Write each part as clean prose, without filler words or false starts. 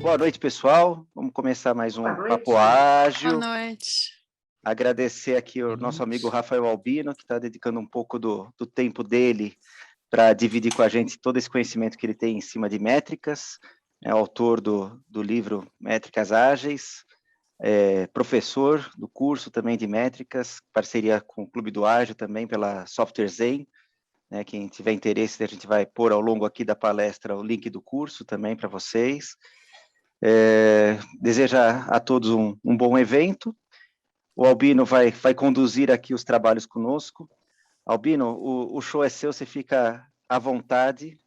Boa noite, pessoal. Vamos começar mais um Boa noite. Papo Ágil. Boa noite. Agradecer aqui o nosso amigo Rafael Albino, que está dedicando um pouco do tempo dele para dividir com a gente todo esse conhecimento que ele tem em cima de métricas. É autor do livro Métricas Ágeis, professor do curso também de métricas, parceria com o Clube do Ágil também pela Software Zen. Né, quem tiver interesse, a gente vai pôr ao longo aqui da palestra o link do curso também para vocês. Desejar a todos um bom evento. O Albino vai conduzir aqui os trabalhos conosco. Albino, o show é seu, você fica à vontade,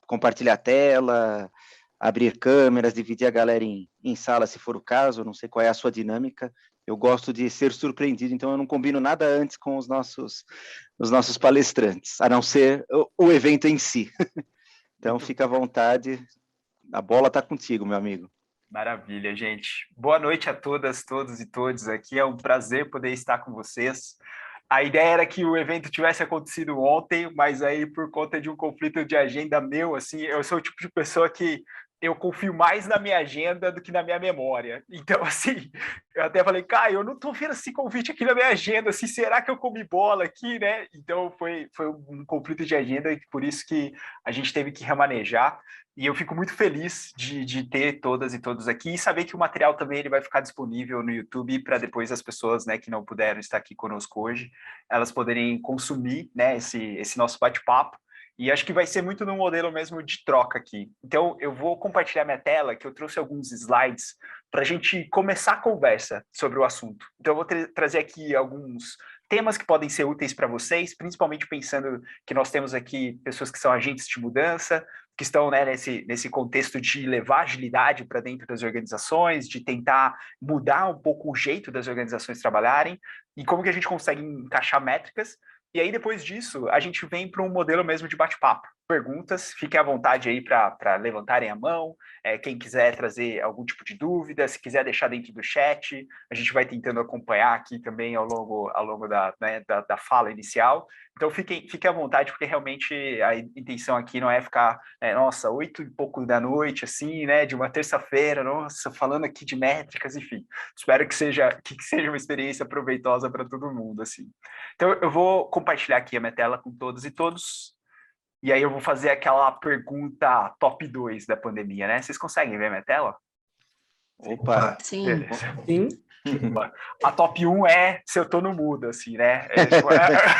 compartilhar a tela, abrir câmeras, dividir a galera em sala, se for o caso, não sei qual é a sua dinâmica. Eu gosto de ser surpreendido, então eu não combino nada antes com os nossos palestrantes, a não ser o evento em si. Então, fica à vontade, a bola está contigo, meu amigo. Maravilha, gente. Boa noite a todas, todos e todos aqui. É um prazer poder estar com vocês. A ideia era que o evento tivesse acontecido ontem, mas aí por conta de um conflito de agenda meu, assim, eu sou o tipo de pessoa que eu confio mais na minha agenda do que na minha memória. Então, assim, eu até falei, Caio, eu não tô vendo esse convite aqui na minha agenda, assim, será que eu comi bola aqui, né? Então, foi um conflito de agenda e por isso que a gente teve que remanejar. E eu fico muito feliz de ter todas e todos aqui e saber que o material também ele vai ficar disponível no YouTube para depois as pessoas, né, que não puderam estar aqui conosco hoje, elas poderem consumir, né, esse nosso bate-papo. E acho que vai ser muito no modelo mesmo de troca aqui. Então, eu vou compartilhar minha tela, que eu trouxe alguns slides para a gente começar a conversa sobre o assunto. Então, eu vou trazer aqui alguns temas que podem ser úteis para vocês, principalmente pensando que nós temos aqui pessoas que são agentes de mudança, que estão, né, nesse contexto de levar agilidade para dentro das organizações, de tentar mudar um pouco o jeito das organizações trabalharem, e como que a gente consegue encaixar métricas. E aí, depois disso, a gente vem para um modelo mesmo de bate-papo. Perguntas, fiquem à vontade aí para levantarem a mão, quem quiser trazer algum tipo de dúvida, se quiser deixar dentro do chat, a gente vai tentando acompanhar aqui também ao longo da fala inicial. Então, fiquem à vontade, porque realmente a intenção aqui não é ficar, nossa, 8 e pouco da noite, assim, né, de uma terça-feira, nossa, falando aqui de métricas, enfim. Espero que seja uma experiência proveitosa para todo mundo, assim. Então, eu vou compartilhar aqui a minha tela com todos e todos, e aí eu vou fazer aquela pergunta top 2 da pandemia, né? Vocês conseguem ver a minha tela? Opa! Sim. Beleza. Sim. A top 1 é se eu tô no mudo, assim, né?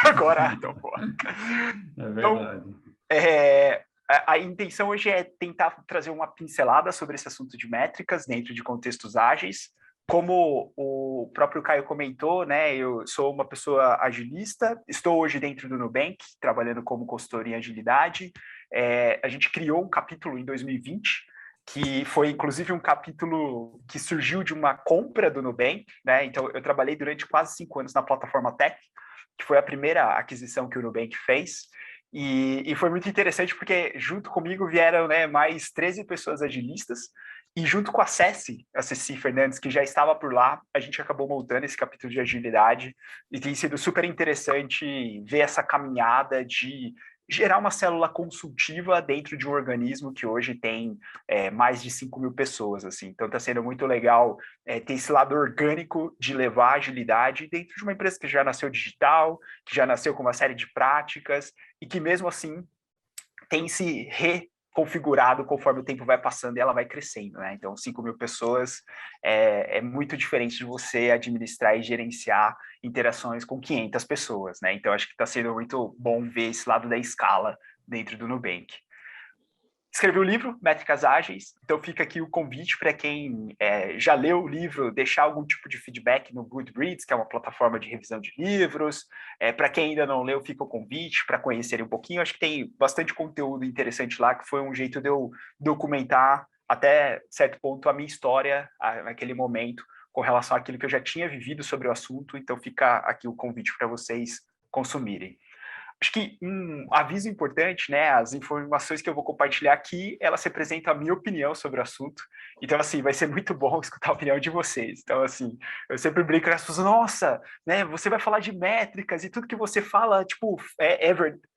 Agora, então, pô. É verdade. Então, a intenção hoje é tentar trazer uma pincelada sobre esse assunto de métricas dentro de contextos ágeis. Como o próprio Caio comentou, né, eu sou uma pessoa agilista, estou hoje dentro do Nubank, trabalhando como consultor em agilidade. A gente criou um capítulo em 2020, que foi inclusive um capítulo que surgiu de uma compra do Nubank, né? Então, eu trabalhei durante quase 5 anos na plataforma Tech, que foi a primeira aquisição que o Nubank fez. E foi muito interessante porque junto comigo vieram, né, mais 13 pessoas agilistas, e junto com a Ceci Fernandes, que já estava por lá, a gente acabou montando esse capítulo de agilidade, e tem sido super interessante ver essa caminhada de gerar uma célula consultiva dentro de um organismo que hoje tem mais de 5 mil pessoas, assim. Então está sendo muito legal ter esse lado orgânico de levar agilidade dentro de uma empresa que já nasceu digital, que já nasceu com uma série de práticas, e que mesmo assim tem se reconfigurado conforme o tempo vai passando e ela vai crescendo, né? Então, 5 mil pessoas é muito diferente de você administrar e gerenciar interações com 500 pessoas, né? Então, acho que está sendo muito bom ver esse lado da escala dentro do Nubank. Escrevi o livro, Métricas Ágeis, então fica aqui o convite para quem já leu o livro, deixar algum tipo de feedback no Goodreads, que é uma plataforma de revisão de livros. Para quem ainda não leu, fica o convite para conhecerem um pouquinho. Acho que tem bastante conteúdo interessante lá, que foi um jeito de eu documentar, até certo ponto, a minha história naquele momento, com relação àquilo que eu já tinha vivido sobre o assunto. Então fica aqui o convite para vocês consumirem. Acho que um aviso importante, né? As informações que eu vou compartilhar aqui, elas representam a minha opinião sobre o assunto. Então, assim, vai ser muito bom escutar a opinião de vocês. Então, assim, eu sempre brinco com as pessoas, nossa, né? Você vai falar de métricas e tudo que você fala, tipo,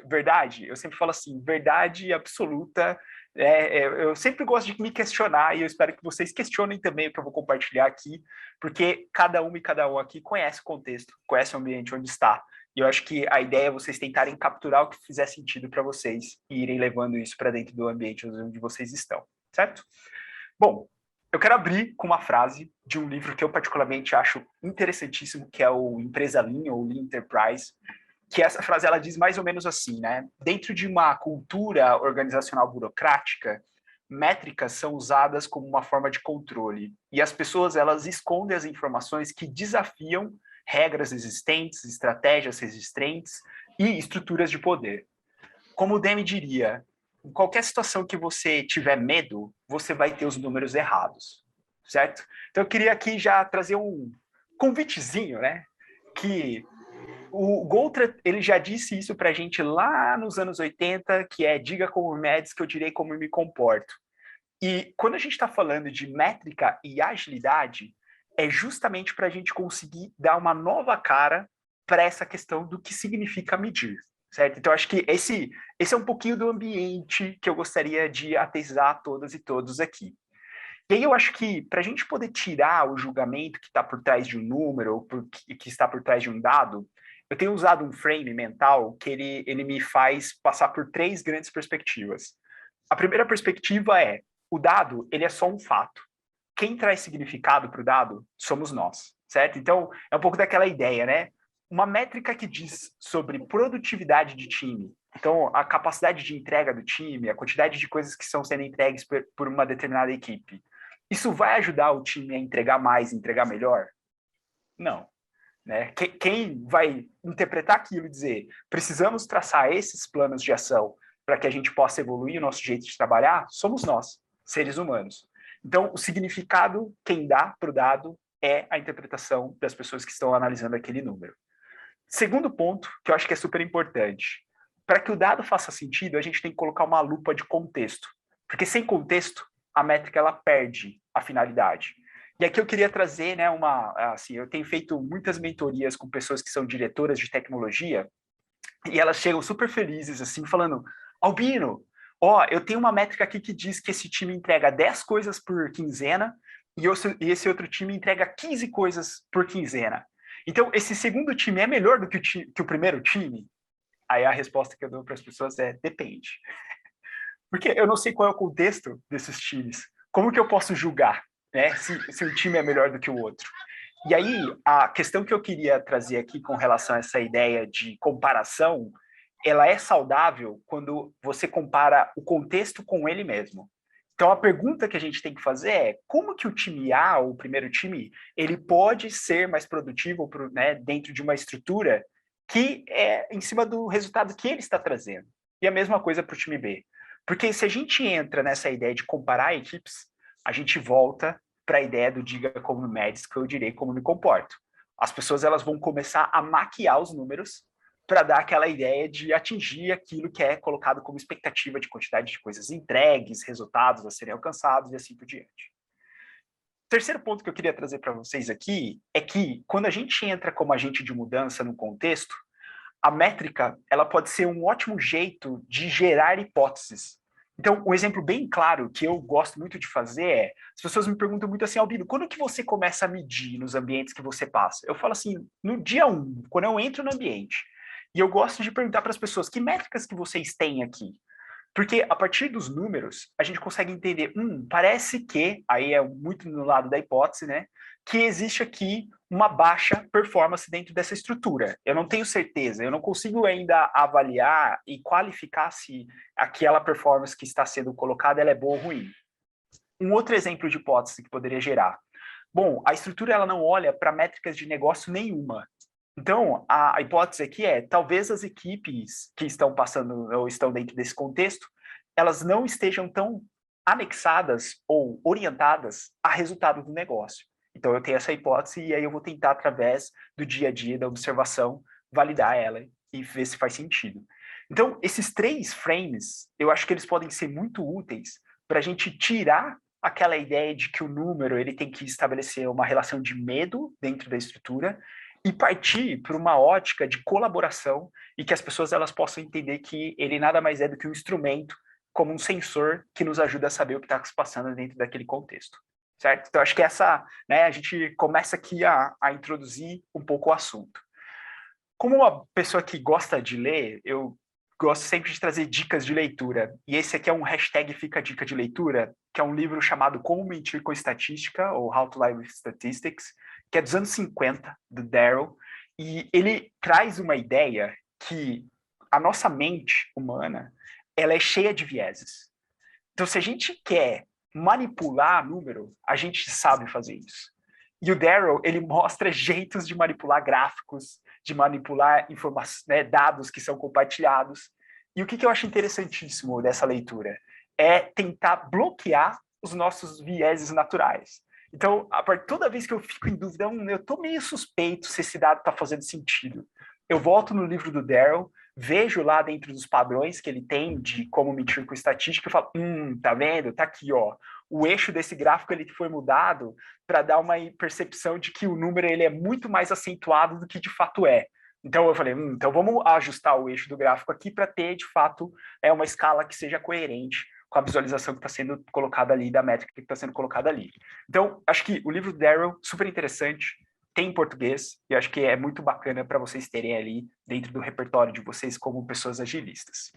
verdade. Eu sempre falo assim, verdade absoluta Eu sempre gosto de me questionar e eu espero que vocês questionem também o que eu vou compartilhar aqui, porque cada um aqui conhece o contexto, conhece o ambiente onde está. E eu acho que a ideia é vocês tentarem capturar o que fizer sentido para vocês e irem levando isso para dentro do ambiente onde vocês estão, certo? Bom, eu quero abrir com uma frase de um livro que eu particularmente acho interessantíssimo, que é o Empresa Lean, ou Lean Enterprise, que essa frase ela diz mais ou menos assim, né? Dentro de uma cultura organizacional burocrática, métricas são usadas como uma forma de controle e as pessoas elas escondem as informações que desafiam regras existentes, estratégias resistentes e estruturas de poder. Como o Demi diria, em qualquer situação que você tiver medo, você vai ter os números errados, certo? Então eu queria aqui já trazer um convitezinho, né? Que o Goltra, ele já disse isso para a gente lá nos anos 80, que é diga como medes que eu direi como me comporto. E quando a gente está falando de métrica e agilidade, é justamente para a gente conseguir dar uma nova cara para essa questão do que significa medir, certo? Então, acho que esse é um pouquinho do ambiente que eu gostaria de atesar a todas e todos aqui. E aí eu acho que para a gente poder tirar o julgamento que está por trás de um número ou que está por trás de um dado, eu tenho usado um frame mental que ele me faz passar por 3 grandes perspectivas. A primeira perspectiva é, o dado ele é só um fato. Quem traz significado para o dado somos nós, certo? Então, é um pouco daquela ideia, né? Uma métrica que diz sobre produtividade de time, então a capacidade de entrega do time, a quantidade de coisas que estão sendo entregues por uma determinada equipe, isso vai ajudar o time a entregar mais, entregar melhor? Não. Né? Quem vai interpretar aquilo e dizer precisamos traçar esses planos de ação para que a gente possa evoluir o nosso jeito de trabalhar, somos nós, seres humanos. Então, o significado, quem dá para o dado, é a interpretação das pessoas que estão analisando aquele número. Segundo ponto, que eu acho que é super importante. Para que o dado faça sentido, a gente tem que colocar uma lupa de contexto. Porque sem contexto, a métrica ela perde a finalidade. E aqui eu queria trazer, né, eu tenho feito muitas mentorias com pessoas que são diretoras de tecnologia, e elas chegam super felizes, assim, falando, Albino, eu tenho uma métrica aqui que diz que esse time entrega 10 coisas por quinzena, e esse outro time entrega 15 coisas por quinzena. Então, esse segundo time é melhor do que o primeiro time? Aí a resposta que eu dou para as pessoas é, depende. Porque eu não sei qual é o contexto desses times. Como que eu posso julgar, né, se um time é melhor do que o outro? E aí, a questão que eu queria trazer aqui com relação a essa ideia de comparação, ela é saudável quando você compara o contexto com ele mesmo. Então, a pergunta que a gente tem que fazer é como que o time A, ou o primeiro time, ele pode ser mais produtivo, né, dentro de uma estrutura que é em cima do resultado que ele está trazendo. E a mesma coisa para o time B. Porque se a gente entra nessa ideia de comparar equipes, a gente volta para a ideia do diga como medes, que eu direi como me comporto. As pessoas elas vão começar a maquiar os números para dar aquela ideia de atingir aquilo que é colocado como expectativa de quantidade de coisas entregues, resultados a serem alcançados e assim por diante. O terceiro ponto que eu queria trazer para vocês aqui é que quando a gente entra como agente de mudança no contexto, a métrica ela pode ser um ótimo jeito de gerar hipóteses. Então, um exemplo bem claro que eu gosto muito de fazer é, as pessoas me perguntam muito assim, Albino, quando que você começa a medir nos ambientes que você passa? Eu falo assim, no dia 1, quando eu entro no ambiente. E eu gosto de perguntar para as pessoas, que métricas que vocês têm aqui? Porque a partir dos números, a gente consegue entender, parece que, aí é muito no lado da hipótese, né, que existe aqui uma baixa performance dentro dessa estrutura. Eu não tenho certeza, eu não consigo ainda avaliar e qualificar se aquela performance que está sendo colocada ela é boa ou ruim. Um outro exemplo de hipótese que poderia gerar. Bom, a estrutura ela não olha para métricas de negócio nenhuma. Então, a hipótese aqui é, talvez as equipes que estão passando ou estão dentro desse contexto, elas não estejam tão anexadas ou orientadas a resultado do negócio. Então, eu tenho essa hipótese e aí eu vou tentar, através do dia a dia, da observação, validar ela e ver se faz sentido. Então, esses 3 frames, eu acho que eles podem ser muito úteis para a gente tirar aquela ideia de que o número ele tem que estabelecer uma relação de medo dentro da estrutura e partir para uma ótica de colaboração e que as pessoas elas possam entender que ele nada mais é do que um instrumento como um sensor que nos ajuda a saber o que está se passando dentro daquele contexto, certo? Então, acho que a gente começa aqui a introduzir um pouco o assunto. Como uma pessoa que gosta de ler, eu gosto sempre de trazer dicas de leitura. E esse aqui é um hashtag Fica Dica de Leitura, que é um livro chamado Como Mentir com Estatística, ou How to Lie with Statistics, que é dos anos 50, do Darrell. E ele traz uma ideia que a nossa mente humana, ela é cheia de vieses. Então, se a gente quer manipular número, a gente sabe fazer isso. E o Darrell, ele mostra jeitos de manipular gráficos, de manipular dados que são compartilhados. E o que eu acho interessantíssimo dessa leitura é tentar bloquear os nossos vieses naturais. Então, toda vez que eu fico em dúvida, eu estou meio suspeito se esse dado está fazendo sentido. Eu volto no livro do Darrell, vejo lá dentro dos padrões que ele tem de como mentir com estatística, e falo, tá vendo? Tá aqui, ó. O eixo desse gráfico ele foi mudado para dar uma percepção de que o número ele é muito mais acentuado do que de fato é. Então eu falei, então vamos ajustar o eixo do gráfico aqui para ter, de fato, uma escala que seja coerente com a visualização que está sendo colocada ali, da métrica que está sendo colocada ali. Então, acho que o livro do Darrell, super interessante, tem em português, e acho que é muito bacana para vocês terem ali dentro do repertório de vocês como pessoas agilistas.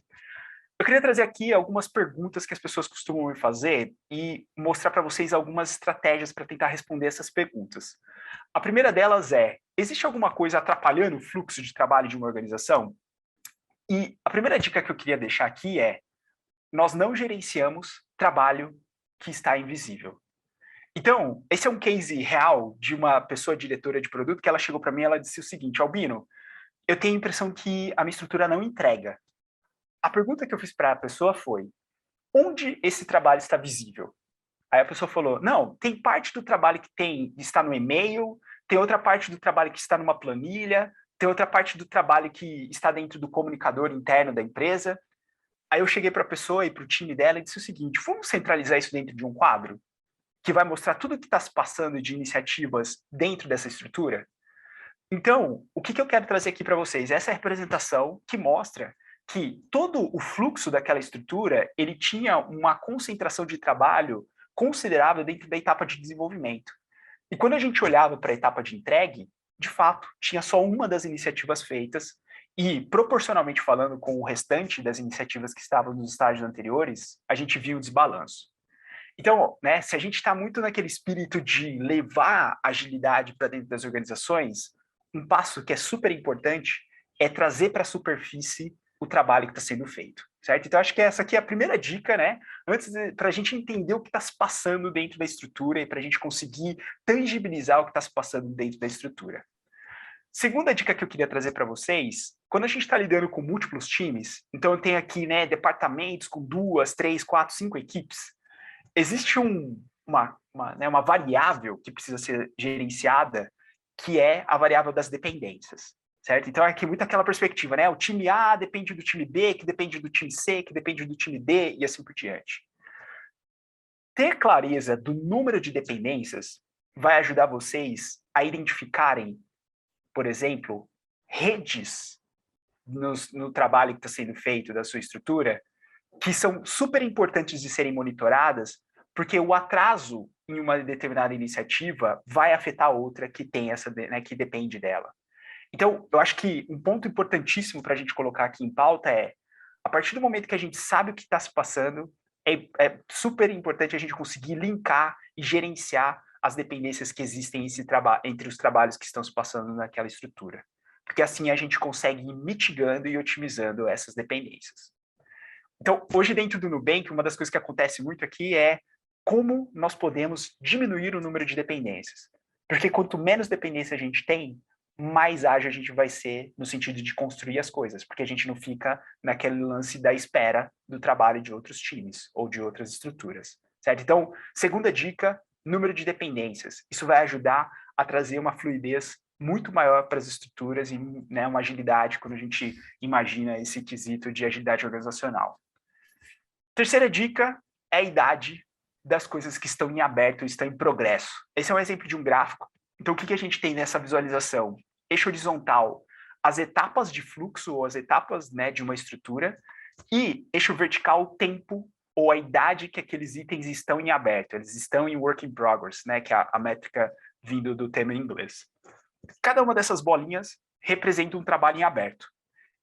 Eu queria trazer aqui algumas perguntas que as pessoas costumam me fazer e mostrar para vocês algumas estratégias para tentar responder essas perguntas. A primeira delas é, existe alguma coisa atrapalhando o fluxo de trabalho de uma organização? E a primeira dica que eu queria deixar aqui é, nós não gerenciamos trabalho que está invisível. Então, esse é um case real de uma pessoa diretora de produto que ela chegou para mim e ela disse o seguinte, Albino, eu tenho a impressão que a minha estrutura não entrega. A pergunta que eu fiz para a pessoa foi, onde esse trabalho está visível? Aí a pessoa falou, não, tem parte do trabalho que está no e-mail, tem outra parte do trabalho que está numa planilha, tem outra parte do trabalho que está dentro do comunicador interno da empresa. Aí eu cheguei para a pessoa e para o time dela e disse o seguinte, vamos centralizar isso dentro de um quadro? Que vai mostrar tudo o que está se passando de iniciativas dentro dessa estrutura? Então, o que eu quero trazer aqui para vocês? Essa representação que mostra que todo o fluxo daquela estrutura, ele tinha uma concentração de trabalho considerável dentro da etapa de desenvolvimento. E quando a gente olhava para a etapa de entregue, de fato, tinha só uma das iniciativas feitas e, proporcionalmente falando com o restante das iniciativas que estavam nos estágios anteriores, a gente viu o desbalanço. Então, se a gente está muito naquele espírito de levar agilidade para dentro das organizações, um passo que é super importante é trazer para a superfície o trabalho que está sendo feito, certo? Então, acho que essa aqui é a primeira dica, antes para a gente entender o que está se passando dentro da estrutura e para a gente conseguir tangibilizar o que está se passando dentro da estrutura. Segunda dica que eu queria trazer para vocês, quando a gente está lidando com múltiplos times, então eu tenho aqui departamentos com 2, 3, 4, 5 equipes, existe uma variável que precisa ser gerenciada, que é a variável das dependências, certo? Então, aqui muito aquela perspectiva, o time A depende do time B, que depende do time C, que depende do time D, e assim por diante. Ter clareza do número de dependências vai ajudar vocês a identificarem, por exemplo, redes no trabalho que está sendo feito da sua estrutura, que são super importantes de serem monitoradas, porque o atraso em uma determinada iniciativa vai afetar outra que tem que depende dela. Então, eu acho que um ponto importantíssimo para a gente colocar aqui em pauta é, a partir do momento que a gente sabe o que está se passando, é super importante a gente conseguir linkar e gerenciar as dependências que existem entre os trabalhos que estão se passando naquela estrutura. Porque assim a gente consegue ir mitigando e otimizando essas dependências. Então, hoje dentro do Nubank, uma das coisas que acontece muito aqui é como nós podemos diminuir o número de dependências. Porque quanto menos dependência a gente tem, mais ágil a gente vai ser no sentido de construir as coisas, porque a gente não fica naquele lance da espera do trabalho de outros times ou de outras estruturas, certo? Então, segunda dica, número de dependências. Isso vai ajudar a trazer uma fluidez muito maior para as estruturas e uma agilidade quando a gente imagina esse quesito de agilidade organizacional. Terceira dica é a idade das coisas que estão em aberto, estão em progresso. Esse é um exemplo de um gráfico. Então, o que a gente tem nessa visualização? Eixo horizontal, as etapas de fluxo ou as etapas de uma estrutura, E eixo vertical, tempo ou a idade que aqueles itens estão em aberto, eles estão em work in progress, né, que é a métrica vindo do termo em inglês. Cada uma dessas bolinhas representa um trabalho em aberto.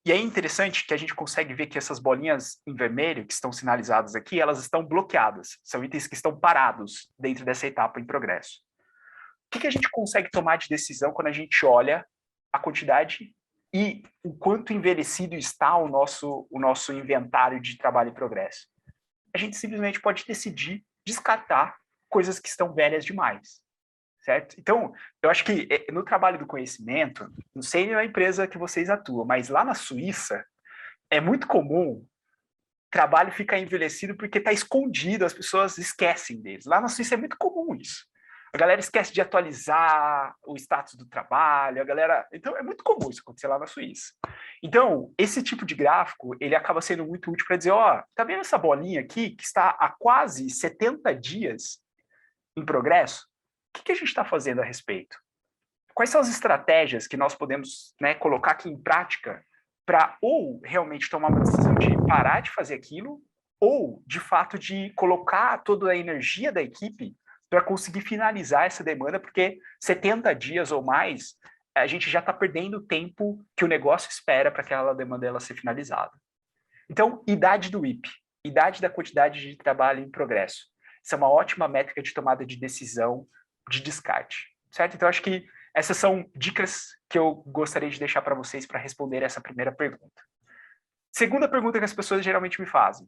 E é interessante que a gente consegue ver que essas bolinhas em vermelho, que estão sinalizadas aqui, elas estão bloqueadas. São itens que estão parados dentro dessa etapa em progresso. O que a gente consegue tomar de decisão quando a gente olha a quantidade e o quanto envelhecido está o nosso inventário de trabalho em progresso? A gente simplesmente pode decidir descartar coisas que estão velhas demais, certo? Então, eu acho que no trabalho do conhecimento, não sei na empresa que vocês atuam, mas lá na Suíça, é muito comum trabalho ficar envelhecido porque está escondido, as pessoas esquecem deles. Lá na Suíça é muito comum isso. A galera esquece de atualizar o status do trabalho, a galera... Então, é muito comum isso acontecer lá na Suíça. Então, esse tipo de gráfico, ele acaba sendo muito útil para dizer, ó, tá vendo essa bolinha aqui, que está há quase 70 dias em progresso? O que a gente está fazendo a respeito? Quais são as estratégias que nós podemos, né, colocar aqui em prática para ou realmente tomar uma decisão de parar de fazer aquilo, ou, de fato, de colocar toda a energia da equipe para conseguir finalizar essa demanda, porque 70 dias ou mais, a gente já está perdendo o tempo que o negócio espera para aquela demanda ela ser finalizada. Então, idade do WIP, idade da quantidade de trabalho em progresso. Isso é uma ótima métrica de tomada de decisão de descarte, certo? Então, acho que essas são dicas que eu gostaria de deixar para vocês para responder essa primeira pergunta. Segunda pergunta que as pessoas geralmente me fazem.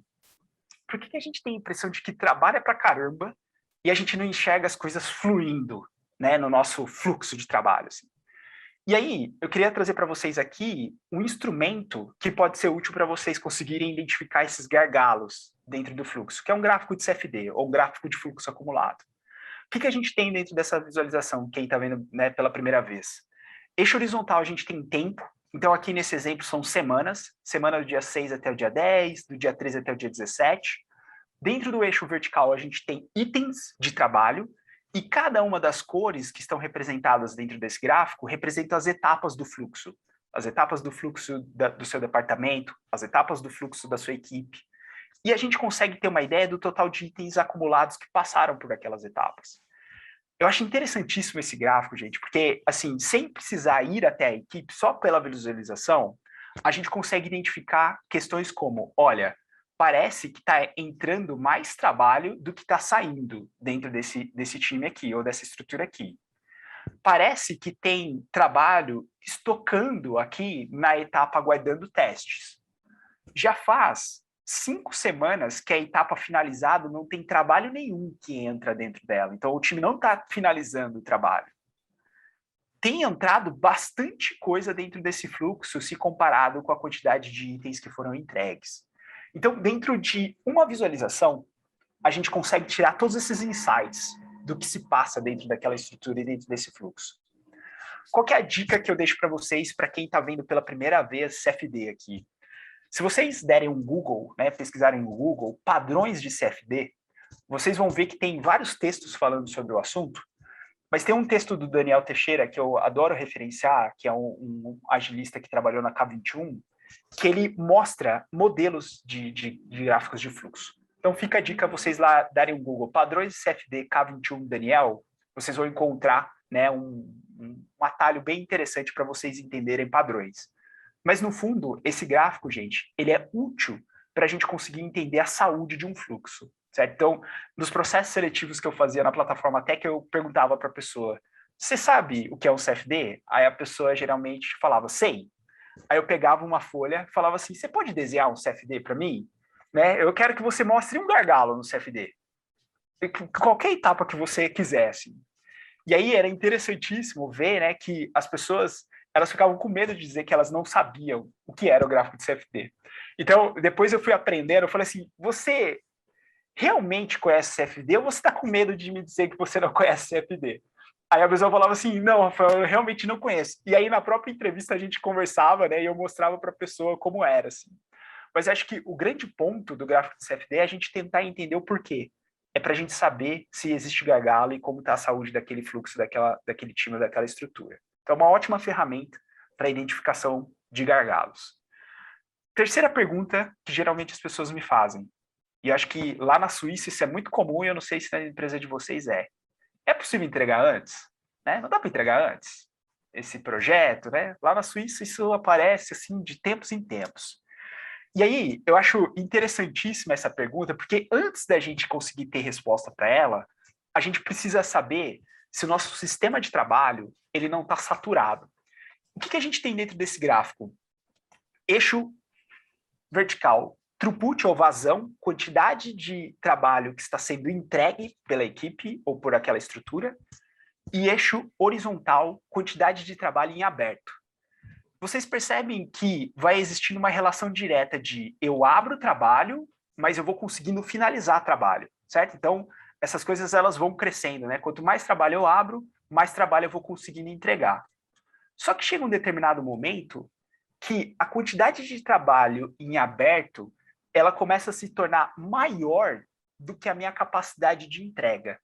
Por que a gente tem a impressão de que trabalha pra caramba e a gente não enxerga as coisas fluindo, né, no nosso fluxo de trabalho? Assim? E aí, eu queria trazer para vocês aqui um instrumento que pode ser útil para vocês conseguirem identificar esses gargalos dentro do fluxo, que é um gráfico de CFD, ou um gráfico de fluxo acumulado. O que a gente tem dentro dessa visualização, quem está vendo, né, pela primeira vez? Eixo horizontal a gente tem tempo, então aqui nesse exemplo são semanas, semana do dia 6 até o dia 10, do dia 13 até o dia 17. Dentro do eixo vertical a gente tem itens de trabalho, e cada uma das cores que estão representadas dentro desse gráfico representam as etapas do fluxo. As etapas do fluxo do seu departamento, as etapas do fluxo da sua equipe. E a gente consegue ter uma ideia do total de itens acumulados que passaram por aquelas etapas. Eu acho interessantíssimo esse gráfico, gente, porque, assim, sem precisar ir até a equipe, só pela visualização, a gente consegue identificar questões como, olha, parece que está entrando mais trabalho do que está saindo dentro desse time aqui, ou dessa estrutura aqui. Parece que tem trabalho estocando aqui na etapa aguardando testes. Já faz 5 semanas que a etapa finalizada não tem trabalho nenhum que entra dentro dela. Então, o time não está finalizando o trabalho. Tem entrado bastante coisa dentro desse fluxo se comparado com a quantidade de itens que foram entregues. Então, dentro de uma visualização, a gente consegue tirar todos esses insights do que se passa dentro daquela estrutura e dentro desse fluxo. Qual que é a dica que eu deixo para vocês, para quem está vendo pela primeira vez CFD aqui? Se vocês derem um Google, né, pesquisarem no Google, padrões de CFD, vocês vão ver que tem vários textos falando sobre o assunto, mas tem um texto do Daniel Teixeira, que eu adoro referenciar, que é um agilista que trabalhou na K21, que ele mostra modelos de gráficos de fluxo. Então fica a dica vocês lá darem um Google, padrões de CFD K21 Daniel, vocês vão encontrar, né, um atalho bem interessante para vocês entenderem padrões. Mas, no fundo, esse gráfico, gente, ele é útil para a gente conseguir entender a saúde de um fluxo, certo? Então, nos processos seletivos que eu fazia na plataforma Tech, eu perguntava para a pessoa, você sabe o que é um CFD? Aí a pessoa geralmente falava, sei. Aí eu pegava uma folha e falava assim, você pode desenhar um CFD para mim? Né? Eu quero que você mostre um gargalo no CFD. Qualquer etapa que você quisesse. E aí era interessantíssimo ver, né, que as pessoas elas ficavam com medo de dizer que elas não sabiam o que era o gráfico de CFD. Então, depois eu fui aprendendo, eu falei assim, você realmente conhece CFD ou você está com medo de me dizer que você não conhece CFD? Aí a pessoa falava assim, não, Rafael, eu realmente não conheço. E aí na própria entrevista a gente conversava, né, e eu mostrava para a pessoa como era, assim. Mas acho que o grande ponto do gráfico de CFD é a gente tentar entender o porquê. É para a gente saber se existe gargalo e como está a saúde daquele fluxo, daquele time, daquela estrutura. Então, é uma ótima ferramenta para a identificação de gargalos. Terceira pergunta que geralmente as pessoas me fazem, e acho que lá na Suíça isso é muito comum, e eu não sei se na empresa de vocês é possível entregar antes? Né? Não dá para entregar antes esse projeto, né? Lá na Suíça isso aparece assim de tempos em tempos. E aí, eu acho interessantíssima essa pergunta, porque antes da gente conseguir ter resposta para ela, a gente precisa saber se o nosso sistema de trabalho ele não está saturado. O que a gente tem dentro desse gráfico? Eixo vertical, throughput ou vazão, quantidade de trabalho que está sendo entregue pela equipe ou por aquela estrutura, e eixo horizontal, quantidade de trabalho em aberto. Vocês percebem que vai existindo uma relação direta de eu abro o trabalho, mas eu vou conseguindo finalizar trabalho, certo? Então, essas coisas elas vão crescendo, né? Quanto mais trabalho eu abro, mais trabalho eu vou conseguindo entregar. Só que chega um determinado momento que a quantidade de trabalho em aberto, ela começa a se tornar maior do que a minha capacidade de entrega.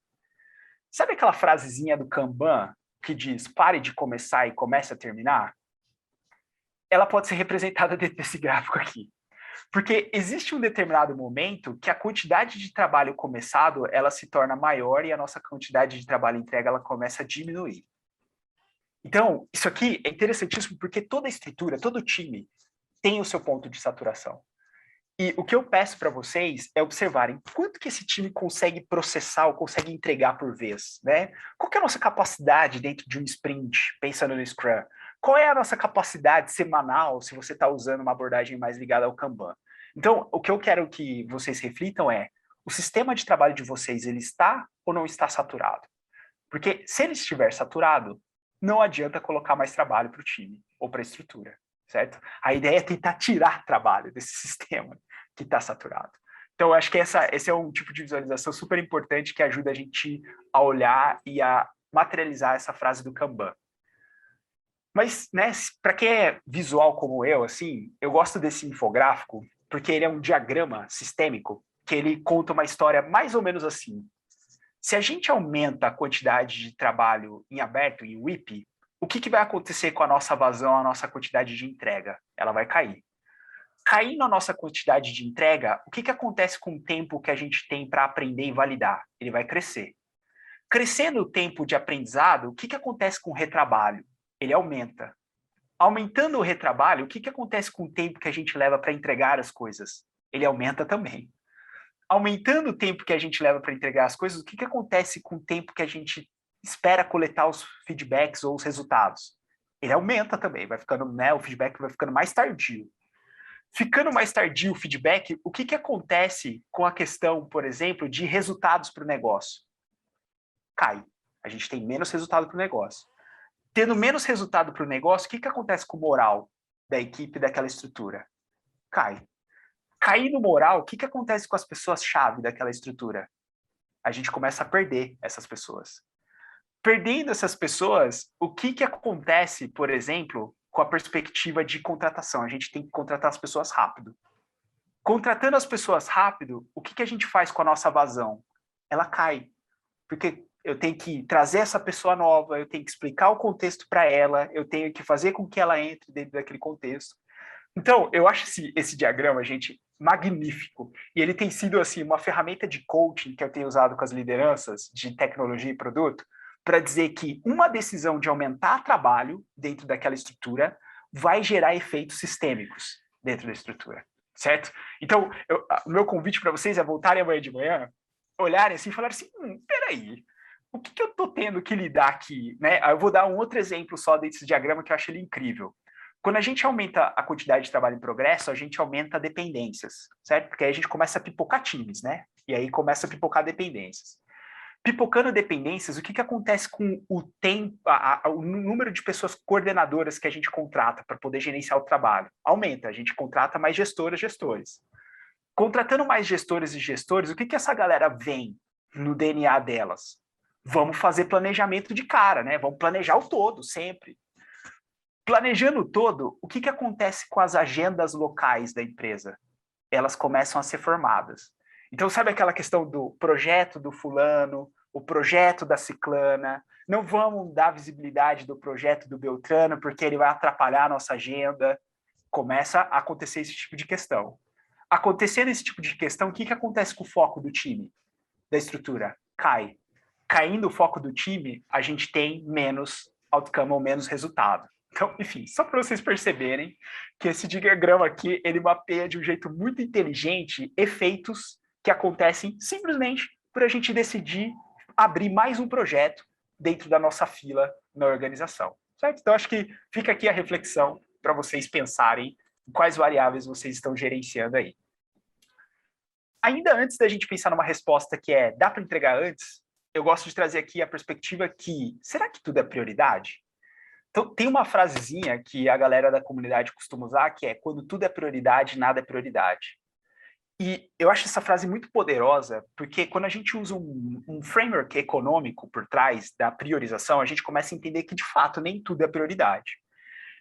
Sabe aquela frasezinha do Kanban que diz pare de começar e comece a terminar? Ela pode ser representada dentro desse gráfico aqui. Porque existe um determinado momento que a quantidade de trabalho começado, ela se torna maior e a nossa quantidade de trabalho entregue, ela começa a diminuir. Então, isso aqui é interessantíssimo porque toda estrutura, todo time tem o seu ponto de saturação. E o que eu peço para vocês é observarem quanto que esse time consegue processar ou consegue entregar por vez, né? Qual que é a nossa capacidade dentro de um sprint, pensando no Scrum? Qual é a nossa capacidade semanal se você está usando uma abordagem mais ligada ao Kanban? Então, o que eu quero que vocês reflitam é, o sistema de trabalho de vocês, ele está ou não está saturado? Porque se ele estiver saturado, não adianta colocar mais trabalho para o time ou para a estrutura, certo? A ideia é tentar tirar trabalho desse sistema que está saturado. Então, eu acho que esse é um tipo de visualização super importante que ajuda a gente a olhar e a materializar essa frase do Kanban. Mas, né, para quem é visual como eu, assim, eu gosto desse infográfico porque ele é um diagrama sistêmico que ele conta uma história mais ou menos assim. Se a gente aumenta a quantidade de trabalho em aberto, em WIP, o que vai acontecer com a nossa vazão, a nossa quantidade de entrega? Ela vai cair. Caindo a nossa quantidade de entrega, o que acontece com o tempo que a gente tem para aprender e validar? Ele vai crescer. Crescendo o tempo de aprendizado, o que acontece com o retrabalho? Ele aumenta. Aumentando o retrabalho, o que acontece com o tempo que a gente leva para entregar as coisas? Ele aumenta também. Aumentando o tempo que a gente leva para entregar as coisas, o que acontece com o tempo que a gente espera coletar os feedbacks ou os resultados? Ele aumenta também, vai ficando, né, o feedback vai ficando mais tardio. Ficando mais tardio o feedback, o que acontece com a questão, por exemplo, de resultados para o negócio? Cai. A gente tem menos resultado para o negócio. Tendo menos resultado para o negócio, o que acontece com o moral da equipe daquela estrutura? Cai. Cair no moral, o que acontece com as pessoas-chave daquela estrutura? A gente começa a perder essas pessoas. Perdendo essas pessoas, o que acontece, por exemplo, com a perspectiva de contratação? A gente tem que contratar as pessoas rápido. Contratando as pessoas rápido, o que a gente faz com a nossa vazão? Ela cai. Porque eu tenho que trazer essa pessoa nova, eu tenho que explicar o contexto para ela, eu tenho que fazer com que ela entre dentro daquele contexto. Então, eu acho esse diagrama, gente, magnífico. E ele tem sido, assim, uma ferramenta de coaching que eu tenho usado com as lideranças de tecnologia e produto para dizer que uma decisão de aumentar trabalho dentro daquela estrutura vai gerar efeitos sistêmicos dentro da estrutura, certo? Então, o meu convite para vocês é voltarem amanhã de manhã, olharem assim e falarem assim, peraí, o que eu estou tendo que lidar aqui? Né? Eu vou dar um outro exemplo só desse diagrama que eu acho ele incrível. Quando a gente aumenta a quantidade de trabalho em progresso, a gente aumenta dependências, certo? Porque aí a gente começa a pipocar times, né? E aí começa a pipocar dependências. Pipocando dependências, o que acontece com o tempo, o número de pessoas coordenadoras que a gente contrata para poder gerenciar o trabalho? Aumenta, a gente contrata mais gestoras, gestores. Contratando mais gestores e gestores, o que essa galera vem no DNA delas? Vamos fazer planejamento de cara, né? Vamos planejar o todo, sempre. Planejando o todo, o que acontece com as agendas locais da empresa? Elas começam a ser formadas. Então, sabe aquela questão do projeto do fulano, o projeto da ciclana? Não vamos dar visibilidade do projeto do Beltrano, porque ele vai atrapalhar a nossa agenda. começa a acontecer esse tipo de questão. Acontecendo esse tipo de questão, o que acontece com o foco do time, da estrutura? Cai. Caindo o foco do time, a gente tem menos outcome ou menos resultado. Então, enfim, só para vocês perceberem que esse diagrama aqui, ele mapeia de um jeito muito inteligente efeitos que acontecem simplesmente por a gente decidir abrir mais um projeto dentro da nossa fila na organização, certo? Então, acho que fica aqui a reflexão para vocês pensarem em quais variáveis vocês estão gerenciando aí. Ainda antes da gente pensar numa resposta que é, dá para entregar antes, eu gosto de trazer aqui a perspectiva que, será que tudo é prioridade? Então, tem uma frasezinha que a galera da comunidade costuma usar, que é, quando tudo é prioridade, nada é prioridade. E eu acho essa frase muito poderosa, porque quando a gente usa um framework econômico por trás da priorização, a gente começa a entender que, de fato, nem tudo é prioridade.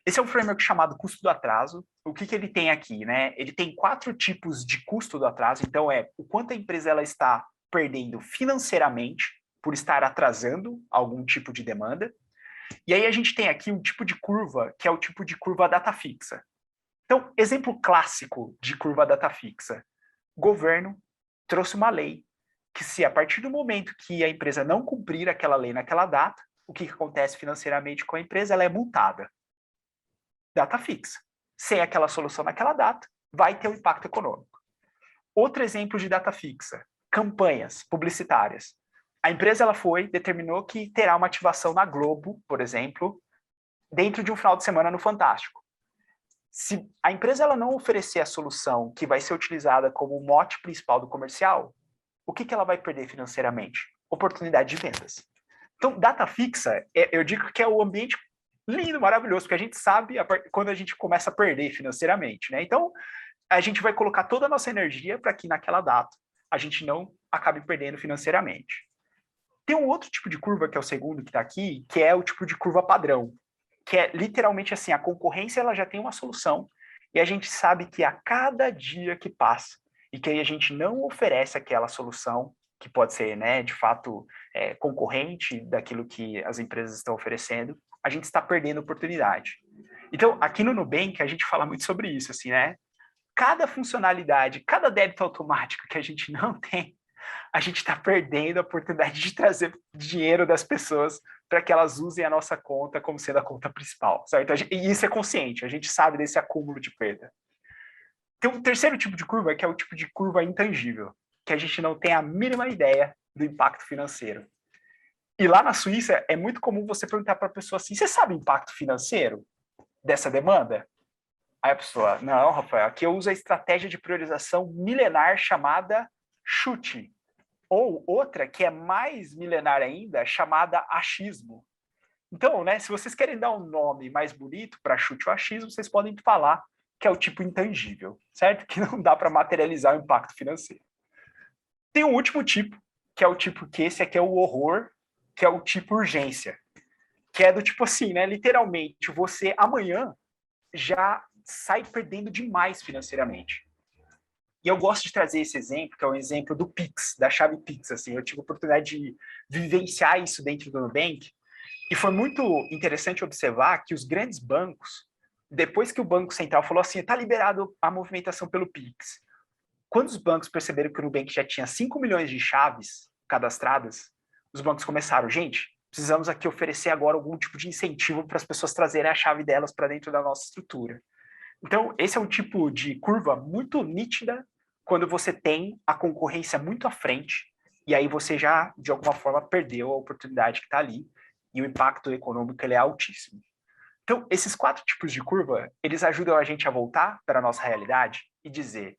Esse é um framework chamado custo do atraso. O que ele tem aqui, né? Ele tem 4 tipos de custo do atraso. Então, o quanto a empresa ela está perdendo financeiramente por estar atrasando algum tipo de demanda. E aí a gente tem aqui um tipo de curva, que é o tipo de curva data fixa. Então, exemplo clássico de curva data fixa. Governo trouxe uma lei que, se a partir do momento que a empresa não cumprir aquela lei naquela data, o que acontece financeiramente com a empresa? Ela é multada. Data fixa. Sem aquela solução naquela data, vai ter um impacto econômico. Outro exemplo de data fixa, campanhas publicitárias. A empresa determinou que terá uma ativação na Globo, por exemplo, dentro de um final de semana no Fantástico. Se a empresa ela não oferecer a solução que vai ser utilizada como o mote principal do comercial, o que ela vai perder financeiramente? Oportunidade de vendas. Então, data fixa, eu digo que é o ambiente lindo, maravilhoso, porque a gente sabe quando a gente começa a perder financeiramente, né? Então, a gente vai colocar toda a nossa energia para que naquela data a gente não acabe perdendo financeiramente. Tem um outro tipo de curva, que é o segundo que está aqui, que é o tipo de curva padrão, que é literalmente assim, a concorrência ela já tem uma solução e a gente sabe que a cada dia que passa e que a gente não oferece aquela solução, que pode ser, né, de fato, concorrente daquilo que as empresas estão oferecendo, a gente está perdendo oportunidade. Então, aqui no Nubank, a gente fala muito sobre isso, assim, né? Cada funcionalidade, cada débito automático que a gente não tem, a gente está perdendo a oportunidade de trazer dinheiro das pessoas para que elas usem a nossa conta como sendo a conta principal, certo? E isso é consciente, a gente sabe desse acúmulo de perda. Tem um terceiro tipo de curva, que é o tipo de curva intangível, que a gente não tem a mínima ideia do impacto financeiro. E lá na Suíça, é muito comum você perguntar para a pessoa assim, você sabe o impacto financeiro dessa demanda? Aí a pessoa, não, Rafael, aqui eu uso a estratégia de priorização milenar chamada chute. Ou outra, que é mais milenar ainda, chamada achismo. Então, né, se vocês querem dar um nome mais bonito para chute ou achismo, vocês podem falar que é o tipo intangível, certo? Que não dá para materializar o impacto financeiro. Tem um último tipo, que é o tipo que esse aqui é o horror, que é o tipo urgência. Que é do tipo assim, né? Literalmente, você amanhã já sai perdendo demais financeiramente. E eu gosto de trazer esse exemplo, que é o exemplo do Pix, da chave Pix. Assim, eu tive a oportunidade de vivenciar isso dentro do Nubank, e foi muito interessante observar que os grandes bancos, depois que o Banco Central falou assim, está liberado a movimentação pelo Pix, quando os bancos perceberam que o Nubank já tinha 5 milhões de chaves cadastradas, os bancos começaram, gente, precisamos aqui oferecer agora algum tipo de incentivo para as pessoas trazerem a chave delas para dentro da nossa estrutura. Então, esse é um tipo de curva muito nítida quando você tem a concorrência muito à frente e aí você já, de alguma forma, perdeu a oportunidade que está ali e o impacto econômico ele é altíssimo. Então, esses 4 tipos de curva, eles ajudam a gente a voltar para a nossa realidade e dizer,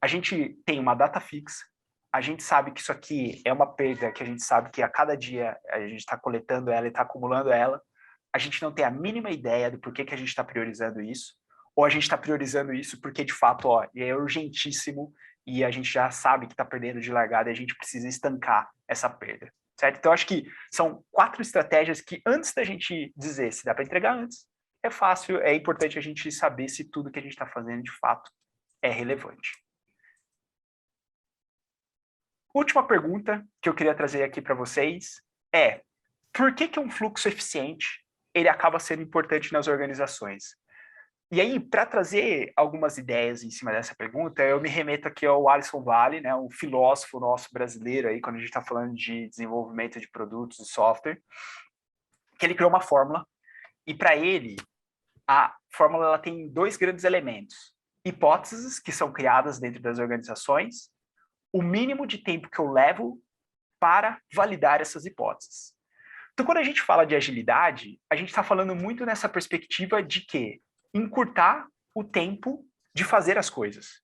a gente tem uma data fixa, a gente sabe que isso aqui é uma perda, que a gente sabe que a cada dia a gente está coletando ela e está acumulando ela, a gente não tem a mínima ideia do porquê que a gente está priorizando isso, ou a gente está priorizando isso porque, de fato, é urgentíssimo e a gente já sabe que está perdendo de largada e a gente precisa estancar essa perda, certo? Então, acho que são 4 estratégias que, antes da gente dizer se dá para entregar antes, é fácil, é importante a gente saber se tudo que a gente está fazendo, de fato, é relevante. Última pergunta que eu queria trazer aqui para vocês é, por que um fluxo eficiente ele acaba sendo importante nas organizações? E aí, para trazer algumas ideias em cima dessa pergunta, eu me remeto aqui ao Alisson Vale, né, um filósofo nosso brasileiro, aí, quando a gente está falando de desenvolvimento de produtos e software, que ele criou uma fórmula, e para ele, a fórmula ela tem dois grandes elementos. Hipóteses que são criadas dentro das organizações, o mínimo de tempo que eu levo para validar essas hipóteses. Então, quando a gente fala de agilidade, a gente está falando muito nessa perspectiva de que encurtar o tempo de fazer as coisas.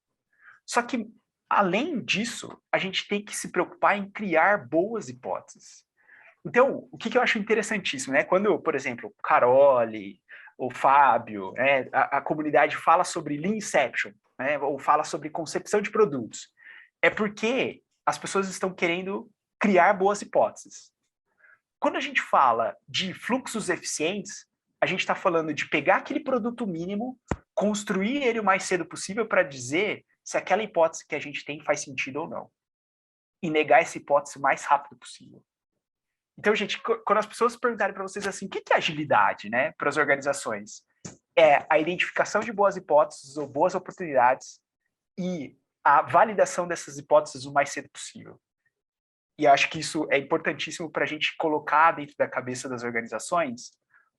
Só que, além disso, a gente tem que se preocupar em criar boas hipóteses. Então, o que eu acho interessantíssimo, né? Quando, por exemplo, o Carole, o Fábio, né, a comunidade fala sobre Lean Inception, né, ou fala sobre concepção de produtos, é porque as pessoas estão querendo criar boas hipóteses. Quando a gente fala de fluxos eficientes, a gente está falando de pegar aquele produto mínimo, construir ele o mais cedo possível para dizer se aquela hipótese que a gente tem faz sentido ou não. E negar essa hipótese o mais rápido possível. Então, gente, quando as pessoas perguntarem para vocês assim, o que é agilidade, né, para as organizações? É a identificação de boas hipóteses ou boas oportunidades e a validação dessas hipóteses o mais cedo possível. E acho que isso é importantíssimo para a gente colocar dentro da cabeça das organizações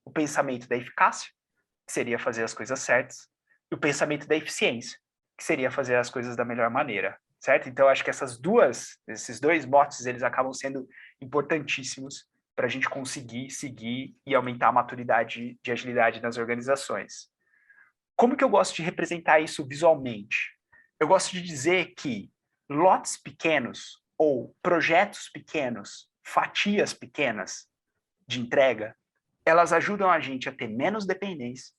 o pensamento da eficácia, que seria fazer as coisas certas, e o pensamento da eficiência, que seria fazer as coisas da melhor maneira, certo? Então, acho que esses dois motes, eles acabam sendo importantíssimos para a gente conseguir seguir e aumentar a maturidade de agilidade nas organizações. Como que eu gosto de representar isso visualmente? Eu gosto de dizer que lotes pequenos ou projetos pequenos, fatias pequenas de entrega, elas ajudam a gente a ter menos dependência.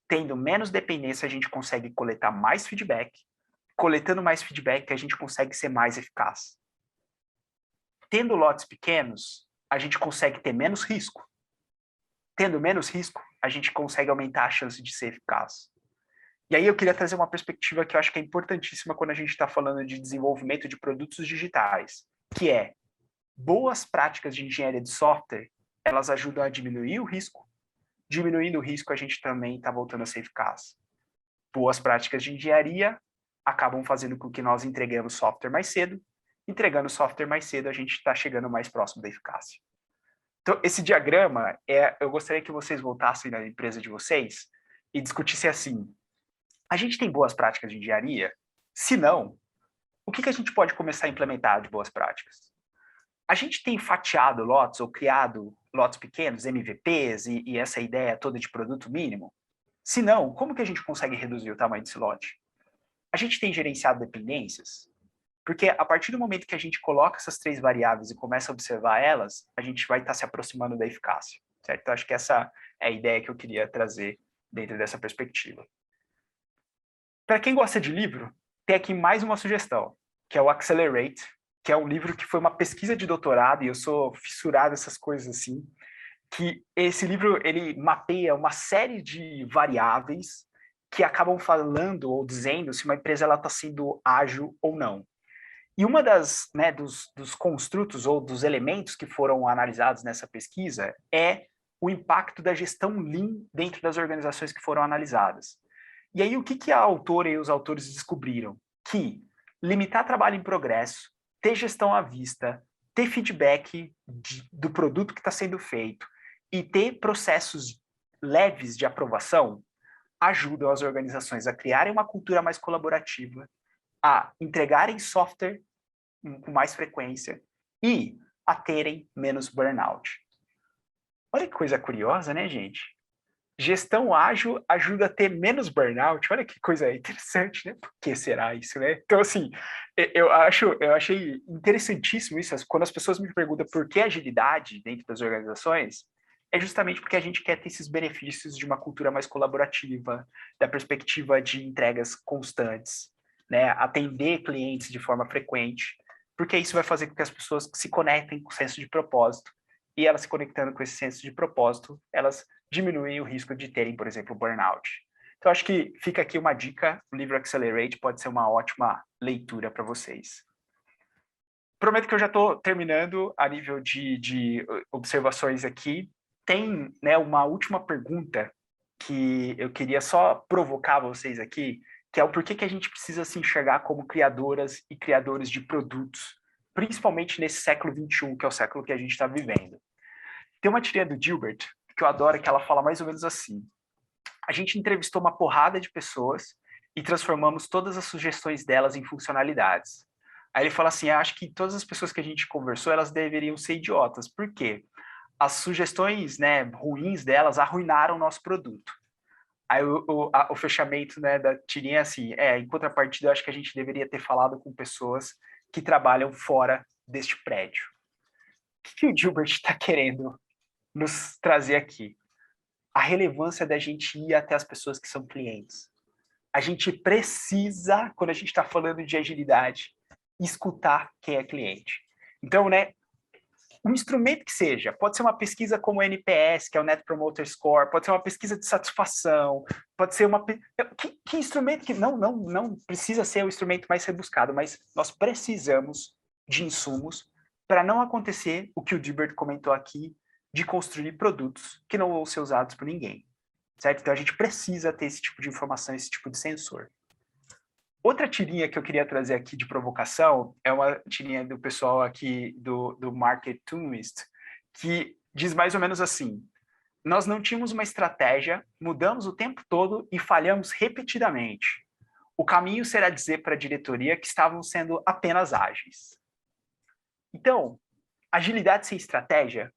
Tendo menos dependência, a gente consegue coletar mais feedback. Coletando mais feedback, a gente consegue ser mais eficaz. Tendo lotes pequenos, a gente consegue ter menos risco. Tendo menos risco, a gente consegue aumentar a chance de ser eficaz. E aí eu queria trazer uma perspectiva que eu acho que é importantíssima quando a gente está falando de desenvolvimento de produtos digitais, que é boas práticas de engenharia de software, elas ajudam a diminuir o risco. Diminuindo o risco, a gente também está voltando a ser eficaz. Boas práticas de engenharia acabam fazendo com que nós entreguemos software mais cedo. Entregando software mais cedo, a gente está chegando mais próximo da eficácia. Então, esse diagrama, eu gostaria que vocês voltassem na empresa de vocês e discutissem assim, a gente tem boas práticas de engenharia? Se não, o que a gente pode começar a implementar de boas práticas? A gente tem fatiado lotes ou criado lotes pequenos, MVPs e essa ideia toda de produto mínimo? Se não, como que a gente consegue reduzir o tamanho desse lote? A gente tem gerenciado dependências? Porque a partir do momento que a gente coloca essas três variáveis e começa a observar elas, a gente vai estar se aproximando da eficácia, certo? Então, acho que essa é a ideia que eu queria trazer dentro dessa perspectiva. Para quem gosta de livro, tem aqui mais uma sugestão, que é o Accelerate, que é um livro que foi uma pesquisa de doutorado, e eu sou fissurado nessas coisas assim, que esse livro, ele mapeia uma série de variáveis que acabam falando ou dizendo se uma empresa está sendo ágil ou não. E uma dos construtos ou dos elementos que foram analisados nessa pesquisa é o impacto da gestão Lean dentro das organizações que foram analisadas. E aí, o que a autora e os autores descobriram? Que limitar trabalho em progresso, ter gestão à vista, ter feedback do produto que está sendo feito e ter processos leves de aprovação ajudam as organizações a criarem uma cultura mais colaborativa, a entregarem software com mais frequência e a terem menos burnout. Olha que coisa curiosa, né, gente? Gestão ágil ajuda a ter menos burnout. Olha que coisa interessante, né? Por que será isso, né? Então, assim, eu achei interessantíssimo isso. Quando as pessoas me perguntam por que agilidade dentro das organizações, é justamente porque a gente quer ter esses benefícios de uma cultura mais colaborativa, da perspectiva de entregas constantes, né? Atender clientes de forma frequente, porque isso vai fazer com que as pessoas se conectem com o senso de propósito, e elas se conectando com esse senso de propósito, elas diminuem o risco de terem, por exemplo, burnout. Então, acho que fica aqui uma dica, o livro Accelerate pode ser uma ótima leitura para vocês. Prometo que eu já estou terminando a nível de observações aqui. Tem, né, uma última pergunta que eu queria só provocar vocês aqui, que é o porquê que a gente precisa se enxergar como criadoras e criadores de produtos, principalmente nesse século XXI, que é o século que a gente está vivendo. Tem uma tirinha do Gilbert, que eu adoro, que ela fala mais ou menos assim: a gente entrevistou uma porrada de pessoas e transformamos todas as sugestões delas em funcionalidades. Aí ele fala assim, acho que todas as pessoas que a gente conversou, elas deveriam ser idiotas. Por quê? As sugestões, né, ruins delas arruinaram o nosso produto. Aí o fechamento, né, da tirinha é assim, em contrapartida, eu acho que a gente deveria ter falado com pessoas que trabalham fora deste prédio. O que o Gilbert está querendo nos trazer aqui? A relevância da gente ir até as pessoas que são clientes. A gente precisa, quando a gente está falando de agilidade, escutar quem é cliente. Então, né, um instrumento que seja, pode ser uma pesquisa como o NPS, que é o Net Promoter Score, pode ser uma pesquisa de satisfação, pode ser uma... Que instrumento que não precisa ser o instrumento mais rebuscado, mas nós precisamos de insumos para não acontecer o que o Gilbert comentou aqui, de construir produtos que não vão ser usados por ninguém, certo? Então a gente precisa ter esse tipo de informação, esse tipo de sensor. Outra tirinha que eu queria trazer aqui de provocação é uma tirinha do pessoal aqui do Marketumist, que diz mais ou menos assim: nós não tínhamos uma estratégia, mudamos o tempo todo e falhamos repetidamente. O caminho será dizer para a diretoria que estavam sendo apenas ágeis. Então, agilidade sem estratégia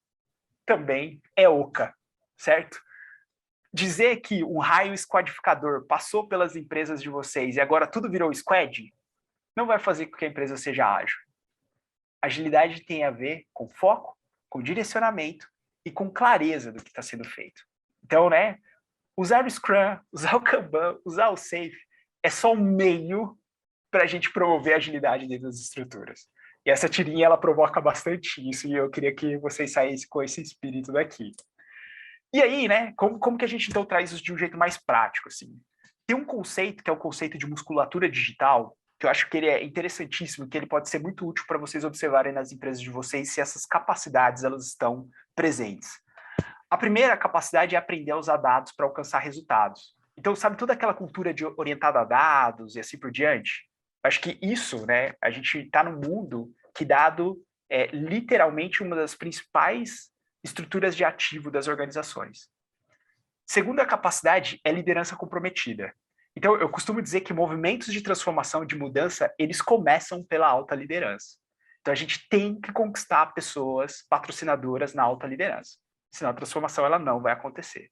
também é oca, certo? Dizer que um raio esquadificador passou pelas empresas de vocês e agora tudo virou squad, não vai fazer com que a empresa seja ágil. Agilidade tem a ver com foco, com direcionamento e com clareza do que está sendo feito. Então, né, usar o Scrum, usar o Kanban, usar o Safe é só um meio para a gente promover a agilidade dentro das estruturas. E essa tirinha, ela provoca bastante isso, e eu queria que vocês saíssem com esse espírito daqui. E aí, né, como que a gente então traz isso de um jeito mais prático, assim? Tem um conceito, que é o conceito de musculatura digital, que eu acho que ele é interessantíssimo, que ele pode ser muito útil para vocês observarem nas empresas de vocês se essas capacidades, elas estão presentes. A primeira capacidade é aprender a usar dados para alcançar resultados. Então, sabe toda aquela cultura orientada a dados e assim por diante? Acho que isso, né, a gente está num mundo que dado é literalmente uma das principais estruturas de ativo das organizações. Segunda capacidade é liderança comprometida. Então, eu costumo dizer que movimentos de transformação, de mudança, eles começam pela alta liderança. Então, a gente tem que conquistar pessoas patrocinadoras na alta liderança. Senão a transformação ela não vai acontecer.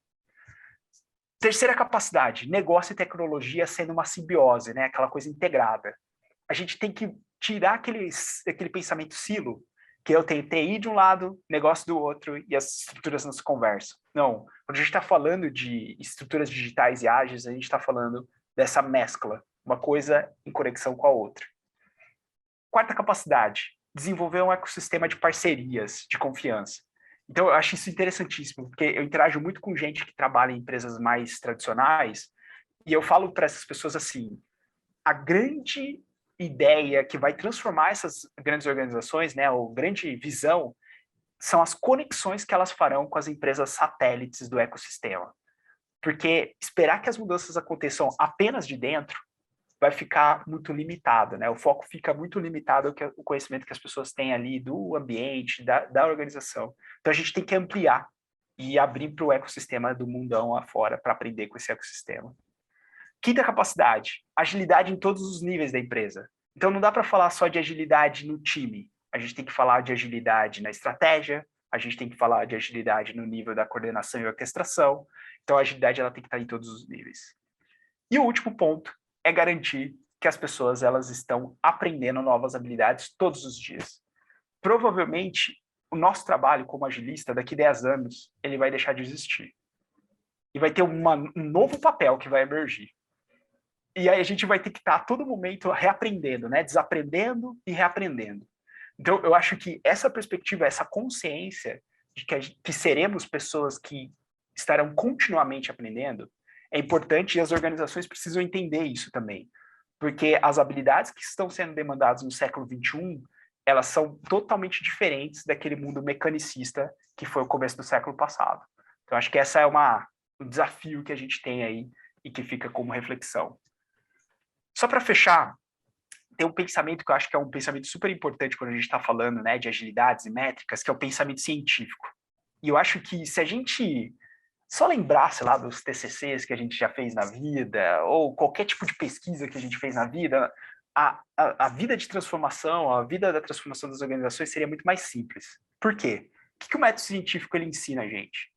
Terceira capacidade, negócio e tecnologia sendo uma simbiose, né? Aquela coisa integrada. A gente tem que tirar aquele pensamento silo, que eu tenho TI de um lado, negócio do outro, e as estruturas não se conversam. Não, quando a gente está falando de estruturas digitais e ágeis, a gente está falando dessa mescla, uma coisa em conexão com a outra. Quarta capacidade, desenvolver um ecossistema de parcerias, de confiança. Então, eu acho isso interessantíssimo, porque eu interajo muito com gente que trabalha em empresas mais tradicionais, e eu falo para essas pessoas assim, a grande ideia que vai transformar essas grandes organizações, né, ou grande visão, são as conexões que elas farão com as empresas satélites do ecossistema. Porque esperar que as mudanças aconteçam apenas de dentro vai ficar muito limitado, né? O foco fica muito limitado ao conhecimento que as pessoas têm ali do ambiente, da organização. Então, a gente tem que ampliar e abrir para o ecossistema do mundão afora para aprender com esse ecossistema. Quinta capacidade, agilidade em todos os níveis da empresa. Então, não dá para falar só de agilidade no time. A gente tem que falar de agilidade na estratégia, a gente tem que falar de agilidade no nível da coordenação e orquestração. Então, a agilidade ela tem que estar em todos os níveis. E o último ponto é garantir que as pessoas elas estão aprendendo novas habilidades todos os dias. Provavelmente, o nosso trabalho como agilista, daqui 10 anos, ele vai deixar de existir. E vai ter um novo papel que vai emergir. E aí a gente vai ter que estar a todo momento reaprendendo, né? Desaprendendo e reaprendendo. Então, eu acho que essa perspectiva, essa consciência de que seremos pessoas que estarão continuamente aprendendo, é importante e as organizações precisam entender isso também. Porque as habilidades que estão sendo demandadas no século XXI, elas são totalmente diferentes daquele mundo mecanicista que foi o começo do século passado. Então, acho que essa é uma desafio que a gente tem aí e que fica como reflexão. Só para fechar, tem um pensamento que eu acho que é um pensamento super importante quando a gente está falando, né, de agilidades e métricas, que é o pensamento científico. E eu acho que se a gente só lembrar, sei lá, dos TCCs que a gente já fez na vida, ou qualquer tipo de pesquisa que a gente fez na vida, a vida de transformação, a vida da transformação das organizações seria muito mais simples. Por quê? O que o método científico ele ensina a gente?